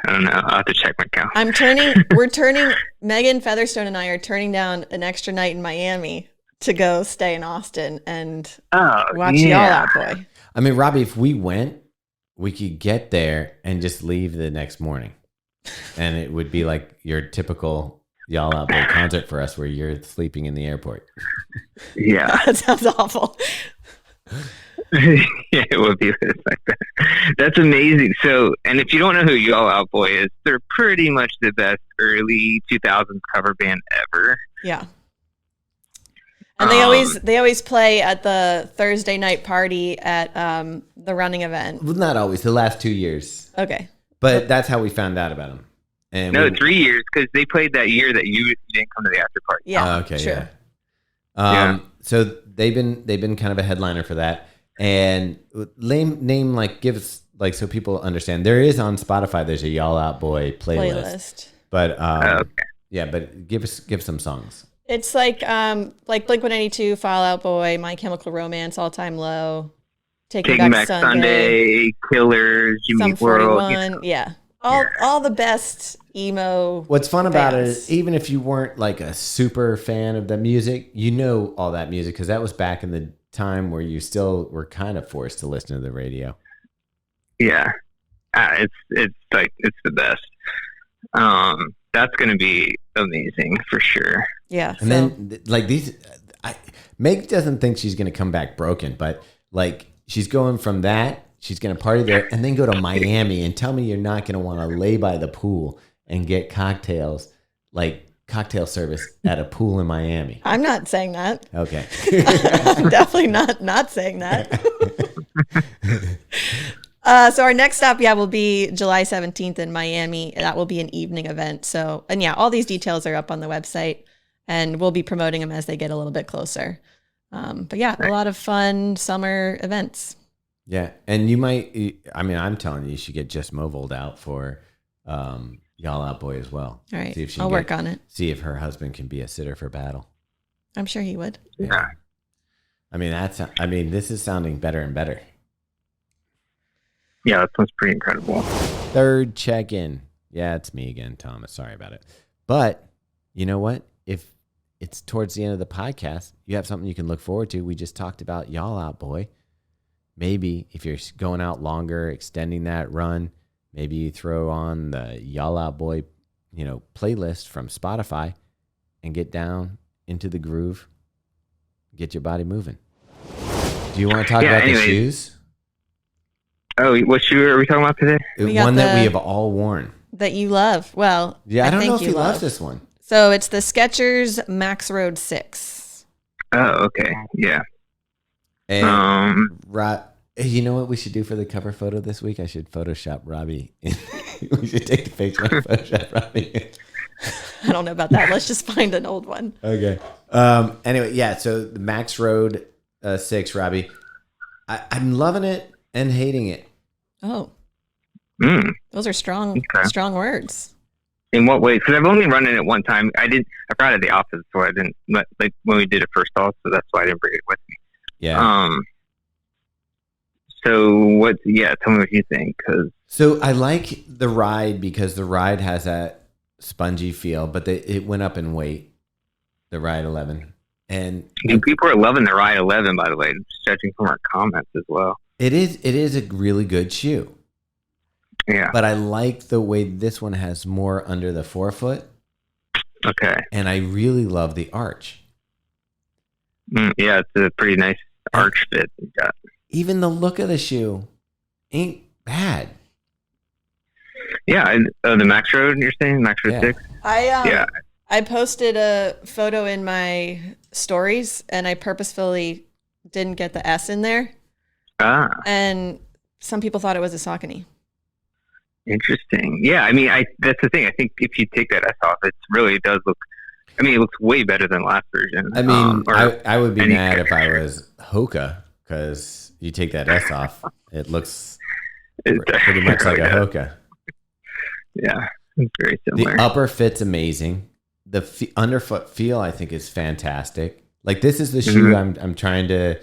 I don't know. I'll have to check my calendar. Megan Featherstone and I are turning down an extra night in Miami to go stay in Austin and watch Y'all Out Boy. I mean, Robbie, if we went, we could get there and just leave the next morning. And it would be like your typical Y'all Out Boy concert for us where you're sleeping in the airport. Yeah. That sounds awful. Yeah, it would be like that. That's amazing. So, and if you don't know who Y'all Out Boy is, they're pretty much the best early 2000s cover band ever. Yeah. And they always play at the Thursday night party at the running event. Well, not always. The last 2 years. Okay. But that's how we found out about them. And 3 years, because they played that year that you didn't come to the after party. Yeah. Okay. True. Yeah. So they've been kind of a headliner for that. And name like give us like so people understand. There is on Spotify. There's a Y'all Out Boy playlist. But but give some songs. It's like Blink-182, Fall Out Boy, My Chemical Romance, All Time Low, Taking Back Sunday, Killers, Jimmy Sum World. 41, yeah. all the best emo. What's fun about it bands. is even if you weren't like a super fan of the music, you know all that music because that was back in the time where you still were kind of forced to listen to the radio. Yeah, it's the best. That's going to be amazing for sure. Yeah, and then like these, Meg doesn't think she's going to come back broken, but like she's going from that. She's going to party there and then go to Miami and tell me you're not going to want to lay by the pool and get cocktails, like cocktail service at a pool in Miami. I'm not saying that. Okay. I'm definitely not saying that. So our next stop, will be July 17th in Miami. That will be an evening event. So, and all these details are up on the website and we'll be promoting them as they get a little bit closer. But a lot of fun summer events. Yeah, and you might. I mean, I'm telling you should get Just Movoled out for Y'all Out Boy as well. All right, see if I'll work on it. See if her husband can be a sitter for battle. I'm sure he would. Yeah. I mean, this is sounding better and better. Yeah, that sounds pretty incredible. Third check-in. Yeah, it's me again, Thomas. Sorry about it. But you know what? If it's towards the end of the podcast, you have something you can look forward to. We just talked about Y'all Out Boy. Maybe if you're going out longer, extending that run, maybe you throw on the Y'all Out Boy, playlist from Spotify and get down into the groove, get your body moving. Do you want to talk about the shoes? Oh, what shoe are we talking about today? One that we have all worn. That you love. Well, yeah, I don't know if you love this one. So it's the Skechers Max Road 6. Oh, okay. Yeah. And you know what we should do for the cover photo this week? I should Photoshop Robbie. We should take the picture and Photoshop Robbie. I don't know about that. Let's just find an old one. Okay. Anyway, yeah. So the Max Road 6, Robbie. I'm loving it and hating it. Oh. Those are strong words. In what way? Because I've only run in it one time. I brought it at the office, so I didn't like when we did it first off, so that's why I didn't bring it with me. Yeah. So tell me what you think. So I like the ride because the ride has that spongy feel, but it went up in weight, the Ride 11. And people are loving the Ride 11, by the way, judging from our comments as well. It is a really good shoe. Yeah. But I like the way this one has more under the forefoot. Okay. And I really love the arch. Yeah, it's a pretty nice arch fit you got. Even the look of the shoe ain't bad. Yeah, the Max Road, you're saying? Max Road 6? I posted a photo in my stories, and I purposefully didn't get the S in there. And some people thought it was a Saucony. Interesting. Yeah, I mean, that's the thing. I think if you take that S off, it does look. I mean, it looks way better than the last version. I mean, I would be mad if I was Hoka because you take that S off, it looks pretty much like a Hoka. Yeah, it's very similar. The upper fit's amazing. The underfoot feel, I think, is fantastic. Like this is the shoe I'm trying to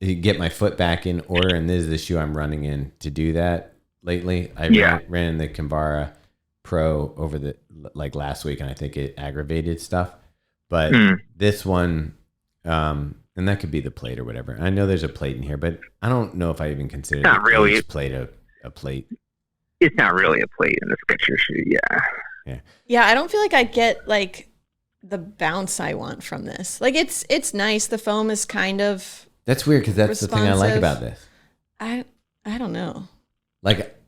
get my foot back in order, and this is the shoe I'm running in to do that. Lately, I ran in the Kinvara Pro over last week, and I think it aggravated stuff. But this one, and that could be the plate or whatever. I know there's a plate in here, but I don't know if I even consider each plate a plate. It's not really a plate in the Skechers shoe, Yeah, I don't feel like I get like the bounce I want from this. Like it's nice. The foam is kind of that's weird because that's the thing I like about this. I don't know. Like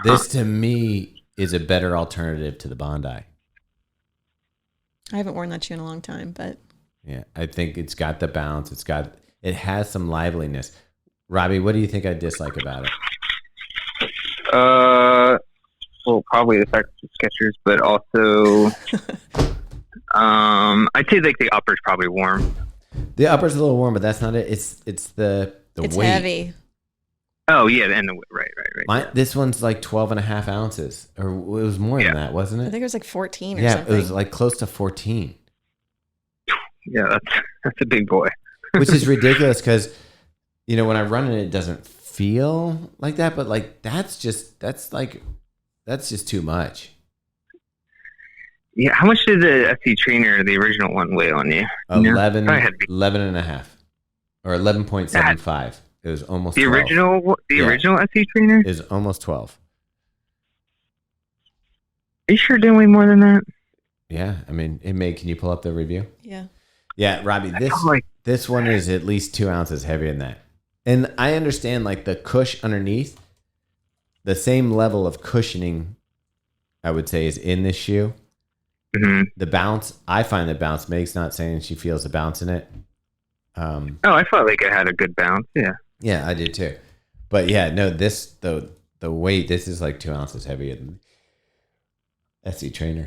this to me is a better alternative to the Bondi. I haven't worn that shoe in a long time, but yeah, I think it's got the bounce. It has some liveliness. Robbie, what do you think I dislike about it? Well, probably the fact it's Skechers, but also, I'd say like the upper's probably warm. The upper's a little warm, but that's not it. It's the it's weight. Heavy. Oh yeah, and right. This one's like 12 and a half ounces, or it was more than that, wasn't it? I think it was like 14 or something. Yeah, it was like close to 14. Yeah, that's a big boy. Which is ridiculous because, when I run it doesn't feel like that, but like that's that's just too much. Yeah, how much did the SE Trainer, the original one, weigh on you? 11 and a half. Or 11.75. It was almost the 12. Original SE Trainer is almost 12. Are you sure it didn't weigh more than that? Yeah, I mean, can you pull up the review? Yeah, Robbie, this one is at least 2 ounces heavier than that. And I understand like the cush underneath, the same level of cushioning, I would say, is in this shoe. Mm-hmm. The bounce, I find the bounce. Meg's not saying she feels the bounce in it. I felt like it had a good bounce. Yeah, I did too. But yeah, no, the weight, this is like 2 ounces heavier than SE Trainer.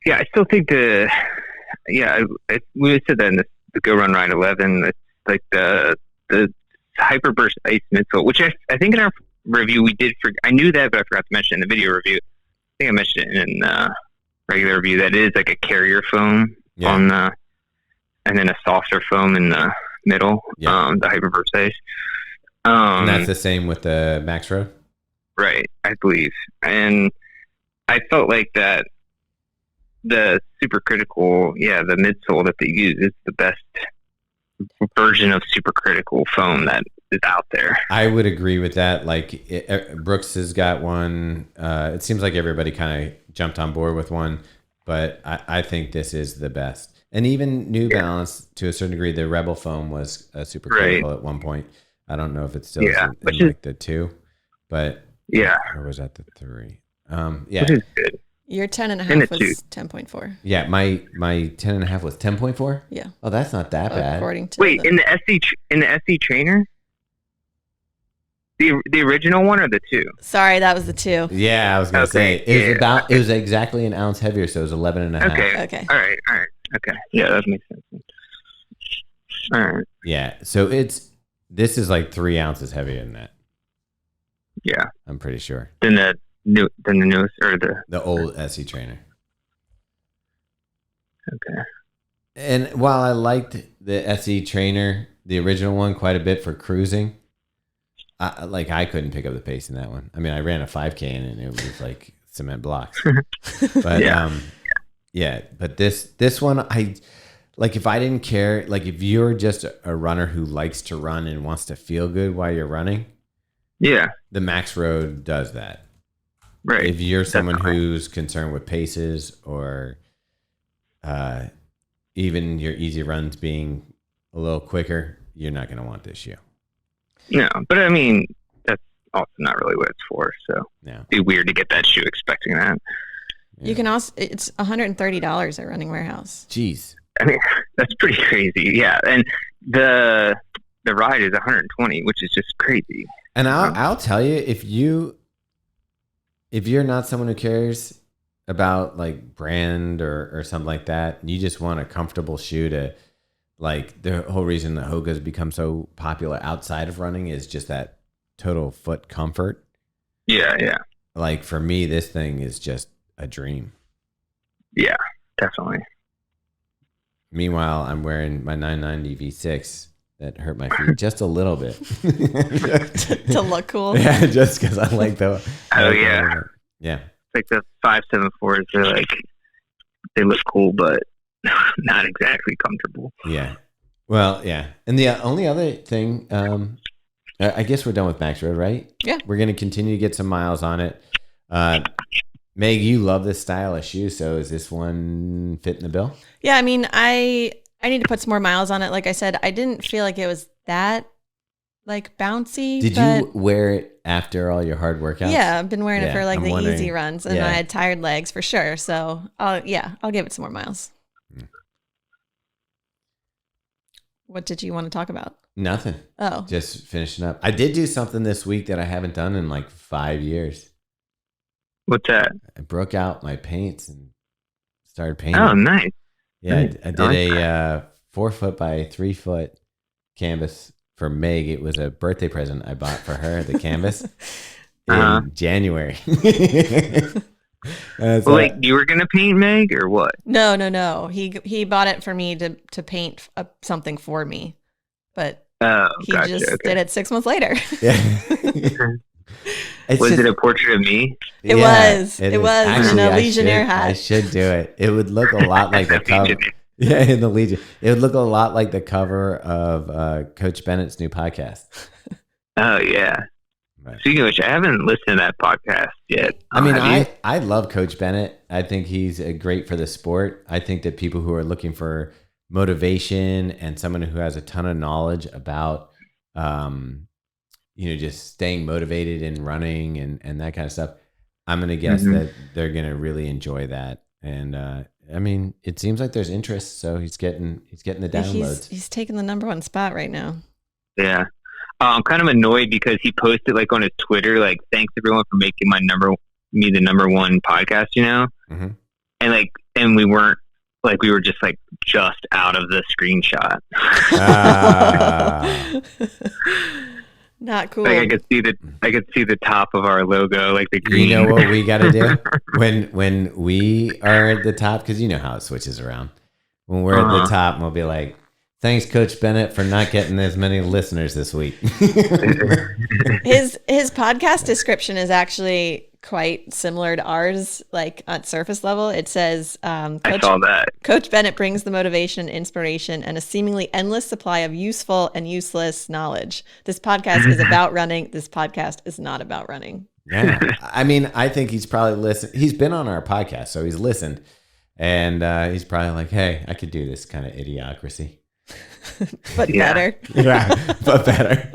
Yeah, I still think we said that in the Go Run Ride 11. It's like the Hyperburst Ice midsole, which I think in our review we did. I knew that, but I forgot to mention it in the video review. I think I mentioned it in regular review. That is like a carrier foam on the. And then a softer foam in the middle, the Hyperburst Ice. And that's the same with the Max Road? Right, I believe. And I felt like that the Supercritical, the midsole that they use is the best version of Supercritical foam that is out there. I would agree with that. Like Brooks has got one. It seems like everybody kind of jumped on board with one, but I think this is the best. And even New Balance, to a certain degree, the Rebel foam was super critical at one point. I don't know if it's still in like the 2, but or was that the 3? Which is good. Your 10.5 was 10.4. Yeah, my 10.5 was 10.4. Yeah. Oh, that's not that bad. According to in the SE Trainer, the original one or the 2? Sorry, that was the 2. Yeah, I was gonna say it was exactly an ounce heavier, so it was 11 and a half. Okay. All right. Okay. Yeah, that makes sense. All right. Yeah. So this is like 3 ounces heavier than that. Yeah. I'm pretty sure. Than the newest or the old SE Trainer. Okay. And while I liked the SE Trainer, the original one, quite a bit for cruising, I couldn't pick up the pace in that one. I mean, I ran a 5K and it was like cement blocks. But but this one, I like, if I didn't care, like if you're just a runner who likes to run and wants to feel good while you're running, the Max Road does that. Right. If you're someone who's concerned with paces or even your easy runs being a little quicker, you're not going to want this shoe. No, but I mean, that's also not really what it's for. So it'd be weird to get that shoe expecting that. You can also, it's $130 at Running Warehouse. Jeez. I mean, that's pretty crazy. Yeah. And the ride is 120, which is just crazy. And I'll tell you, if you're not someone who cares about like brand or something like that, and you just want a comfortable shoe to, like, the whole reason that Hoka's become so popular outside of running is just that total foot comfort. Yeah. Like for me, this thing is just a dream. Yeah, definitely. Meanwhile, I'm wearing my 990 V6 that hurt my feet just a little bit. To look cool. Yeah, just because I like the. Yeah. Like the 574s, they're like, they look cool, but not exactly comfortable. Yeah. Well, yeah. And the only other thing, I guess we're done with Max Road, right? Yeah. We're going to continue to get some miles on it. Meg, you love this style of shoe, so is this one fit in the bill? Yeah, I mean, I need to put some more miles on it. Like I said, I didn't feel like it was that like bouncy. Did you wear it after all your hard workouts? Yeah, I've been wearing it for like the easy runs, and I had tired legs for sure. So I'll give it some more miles. What did you want to talk about? Nothing. Oh, just finishing up. I did do something this week that I haven't done in like 5 years. What's that? I broke out my paints and started painting. Oh, nice. Yeah, nice. I did a 4 foot by 3 foot canvas for Meg. It was a birthday present I bought for her, the canvas, in January. Like, you were going to paint Meg or what? No. He bought it for me to paint something for me, but he just did it 6 months later. Yeah. Was it a portrait of me? It was. It was Actually, in a legionnaire hat. I should do it. It would look a lot like the cover. Yeah, in the Legion. It would look a lot like the cover of Coach Bennett's new podcast. Oh, yeah. Right. Speaking of which, I haven't listened to that podcast yet. I mean, I love Coach Bennett. I think he's great for the sport. I think that people who are looking for motivation and someone who has a ton of knowledge about, just staying motivated and running and that kind of stuff, I'm going to guess that they're going to really enjoy that. And I mean, it seems like there's interest, so he's getting the downloads. He's taking the number one spot right now. Yeah. I'm kind of annoyed because he posted like on his Twitter, like, thanks everyone for making me the number one podcast, Mm-hmm. And we weren't like, we were just out of the screenshot. Not cool. Like I could see the top of our logo, like the green. You know what we got to do when we are at the top, because you know how it switches around. When we're at the top, we'll be like, thanks, Coach Bennett, for not getting as many listeners this week. His podcast description is actually quite similar to ours, like at surface level. It says, I saw that. Coach Bennett brings the motivation, inspiration, and a seemingly endless supply of useful and useless knowledge. This podcast is about running. This podcast is not about running. Yeah. I mean, I think he's probably listened. He's been on our podcast, so he's listened. And he's probably like, hey, I could do this kind of idiocracy. But better. Yeah, but better.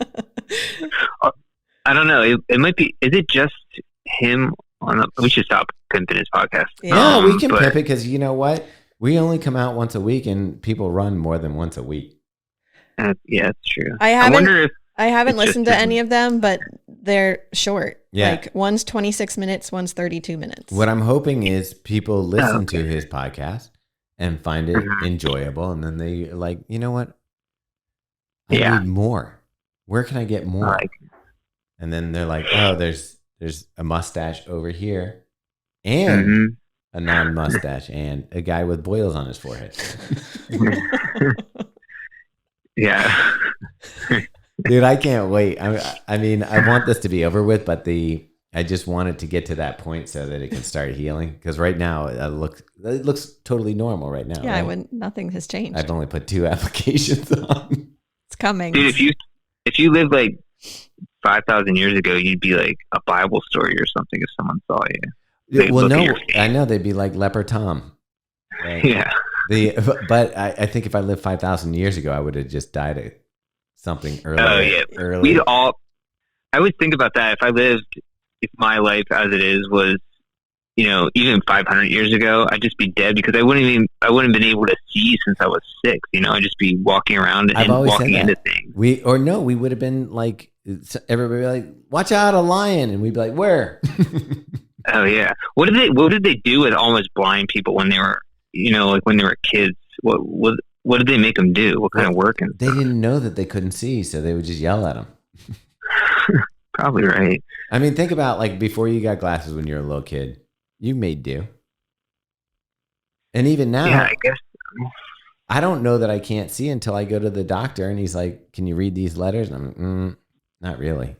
I don't know. It might be. Is it just him we should stop pimping his podcast. Yeah, we can pimp it because you know what? We only come out once a week, and people run more than once a week. Yeah, that's true. I haven't listened to any of them, but they're short. Yeah. Like one's 26 minutes, one's 32 minutes. What I'm hoping is people listen to his podcast and find it enjoyable, and then they like, you know what? I need more. Where can I get more? And then they're like, oh, there's a mustache over here, and a non-mustache, and a guy with boils on his forehead. Yeah. Dude, I can't wait. I mean, I want this to be over with, but I just want it to get to that point so that it can start healing. Because right now, it looks totally normal right now. Yeah, right? Nothing has changed. I've only put 2 applications on. It's coming. Dude, if you lived like 5,000 years ago, you'd be like a Bible story or something if someone saw you. Well, no, I know they'd be like Leper Tom. Right? Yeah. But I think if I lived 5,000 years ago, I would have just died of something early. Oh yeah, I would think about that if my life as it is was, even 500 years ago, I'd just be dead because I wouldn't have been able to see since I was 6. I'd just be walking around and walking into things. We would have been like, everybody would be like, watch out, a lion, and we'd be like, where? Oh yeah. What did they do with almost blind people when they were, when they were kids? What did they make them do? What kind of work? They didn't know that they couldn't see, so they would just yell at them. Probably right. I mean, think about like before you got glasses when you were a little kid. You made do. And even now, yeah, I guess. I don't know that I can't see until I go to the doctor and he's like, can you read these letters? And I'm like, not really.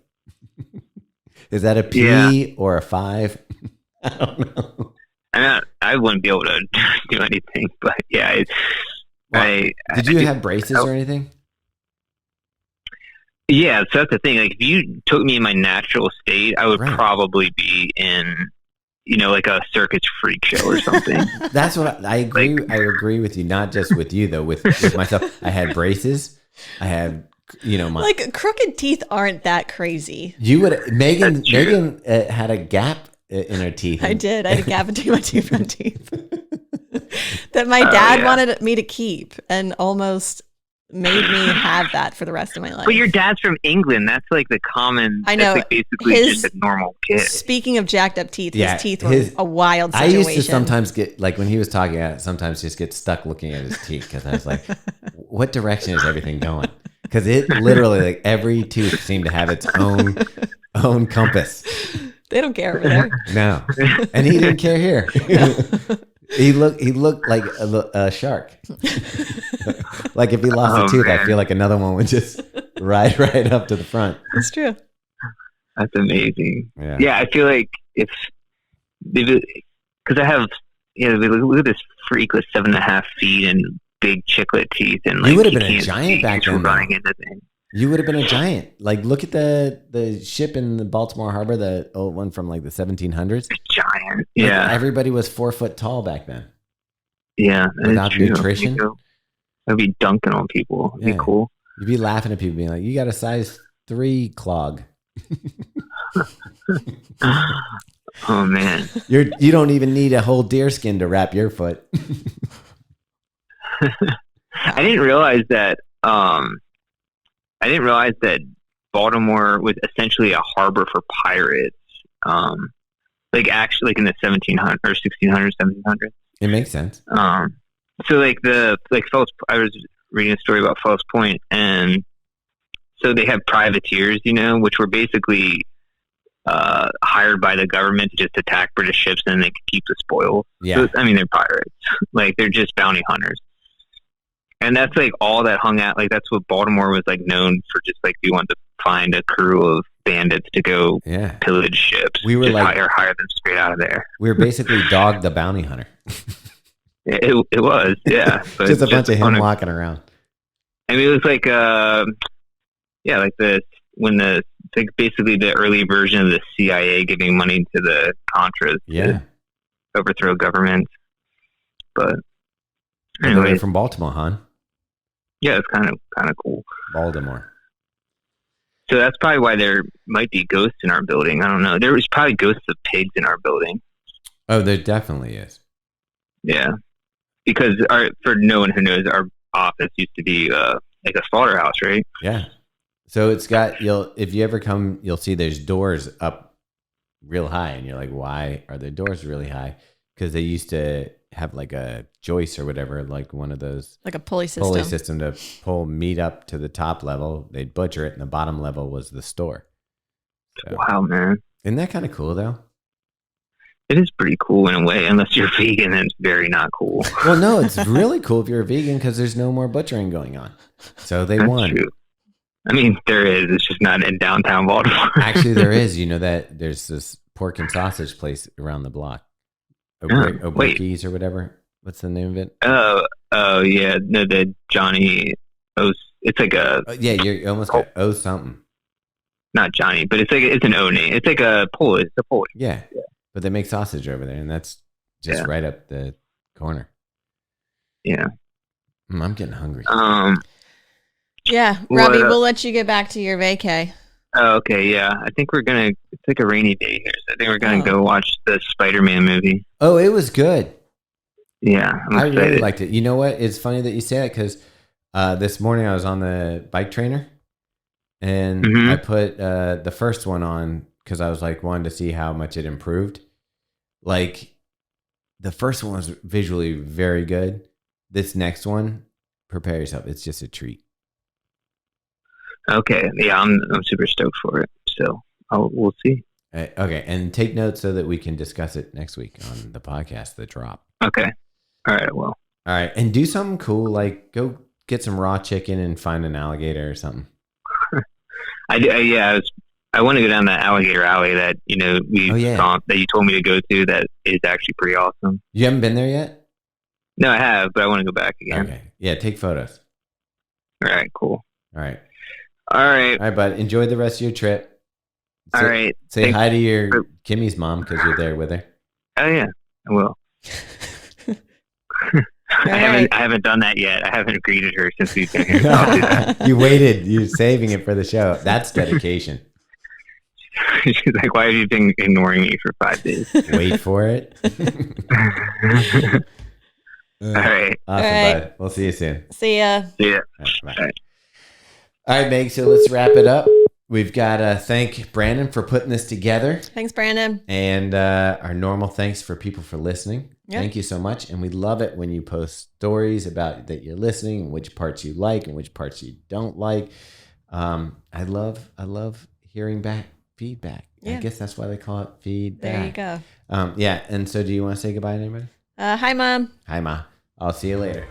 Is that a P or a 5? I don't know. I wouldn't be able to do anything, but yeah. Did you have braces or anything? Yeah, so that's the thing. Like, if you took me in my natural state, I would probably be in, like a circus freak show or something. That's what I agree. I agree with you. Not just with you though. With myself, I had braces. I had, like crooked teeth aren't that crazy. You would. Megan had a gap in her teeth. I did. I had a gap between my 2 front teeth that my dad wanted me to keep, and almost made me have that for the rest of my life. But your dad's from England. That's like the common. I know. That's like basically just a normal kid. Speaking of jacked up teeth, his teeth were a wild situation. I used to sometimes get, like when he was talking, I sometimes just get stuck looking at his teeth because I was like, what direction is everything going? Because it literally, like every tooth seemed to have its own compass. They don't care over there. No. And he didn't care here. No. He looked like a shark. Like if he lost a tooth, I feel like another one would just ride right up to the front. That's true. That's amazing. Yeah. Yeah, I feel like because I have, look at this freak with 7.5 feet and big chiclet teeth, and like you would have been a giant back then. You would have been a giant. Like, look at the ship in the Baltimore Harbor, the old one from like the 1700s. Giant. Yeah. Like, everybody was 4 foot tall back then. Yeah. Without nutrition. I'd be dunking on people. It'd be cool. You'd be laughing at people being like, you got a size 3 clog. Oh man. You don't even need a whole deer skin to wrap your foot. I didn't realize that Baltimore was essentially a harbor for pirates. Like actually, like in the 1700s or 1600s, 1700s. It makes sense. So like Fells, I was reading a story about Fells Point, and so they have privateers, which were basically hired by the government to just attack British ships, and they could keep the spoils. Yeah. So, they're pirates. Like they're just bounty hunters. And that's like all that hung out. Like that's what Baltimore was like known for. Just like we wanted to find a crew of bandits to go pillage ships. We were just like hire them straight out of there. We were basically Dog the Bounty Hunter. It was, yeah. But just a bunch of him walking around. I mean, it was like basically the early version of the CIA giving money to the Contras to overthrow government. But anyway, they're from Baltimore, huh? Yeah, it's kind of cool. Baltimore. So that's probably why there might be ghosts in our building. I don't know. There was probably ghosts of pigs in our building. Oh, there definitely is. Yeah, because for no one who knows, our office used to be like a slaughterhouse, right? Yeah. So it's got if you ever come, you'll see there's doors up real high, and you're like, why are the doors really high? Because they used to have like a joist or whatever, like one of those, like a pulley system to pull meat up to the top level. They'd butcher it, and the bottom level was the store. So, wow, man! Isn't that kind of cool though? It is pretty cool in a way, unless you're vegan, then it's very not cool. Well, no, it's really cool if you're a vegan because there's no more butchering going on. So they won. True. I mean, there is. It's just not in downtown Baltimore. Actually, there is. You know that there's this pork and sausage place around the block. O'Bricky's or whatever. What's the name of it? Oh, yeah. No, the Johnny O. It's like a... you almost got O something. Not Johnny, but it's an O name. It's like a Polish. It's a Polish. Yeah. But they make sausage over there, and that's just right up the corner. Yeah. I'm getting hungry. Yeah, Robbie, we'll let you get back to your vacay. Oh, okay, yeah. I think it's like a rainy day here, so I think we're going to go watch the Spider-Man movie. Oh, it was good. Yeah, I really liked it. You know what? It's funny that you say that because this morning I was on the bike trainer, and I put the first one on because I was like wanted to see how much it improved. Like the first one was visually very good. This next one, prepare yourself. It's just a treat. Okay, yeah, I'm super stoked for it. So we'll see. Okay, and take notes so that we can discuss it next week on the podcast, The Drop. Okay, all right, well. All right, and do something cool, like go get some raw chicken and find an alligator or something. I want to go down that alligator alley that saw, that you told me to go to. That is actually pretty awesome. You haven't been there yet? No, I have, but I want to go back again. Okay, yeah, take photos. All right, cool. All right. All right, bud. Enjoy the rest of your trip. All right. Say hi to your Kimmy's mom because you're there with her. Oh yeah, I will. I haven't done that yet. I haven't greeted her since we've been here. You waited. You're saving it for the show. That's dedication. She's like, "Why have you been ignoring me for 5 days?" Wait for it. All right. Awesome, bud. We'll see you soon. See ya. See ya. Bye. All right, Meg, so let's wrap it up. We've got to thank Brandon for putting this together. Thanks, Brandon. And our normal thanks for people for listening. Yep. Thank you so much. And we love it when you post stories about that you're listening and which parts you like and which parts you don't like. I love hearing back feedback. Yeah. I guess that's why they call it feedback. There you go. Yeah. And so do you want to say goodbye to anybody? Hi, Mom. Hi, Ma. I'll see you later.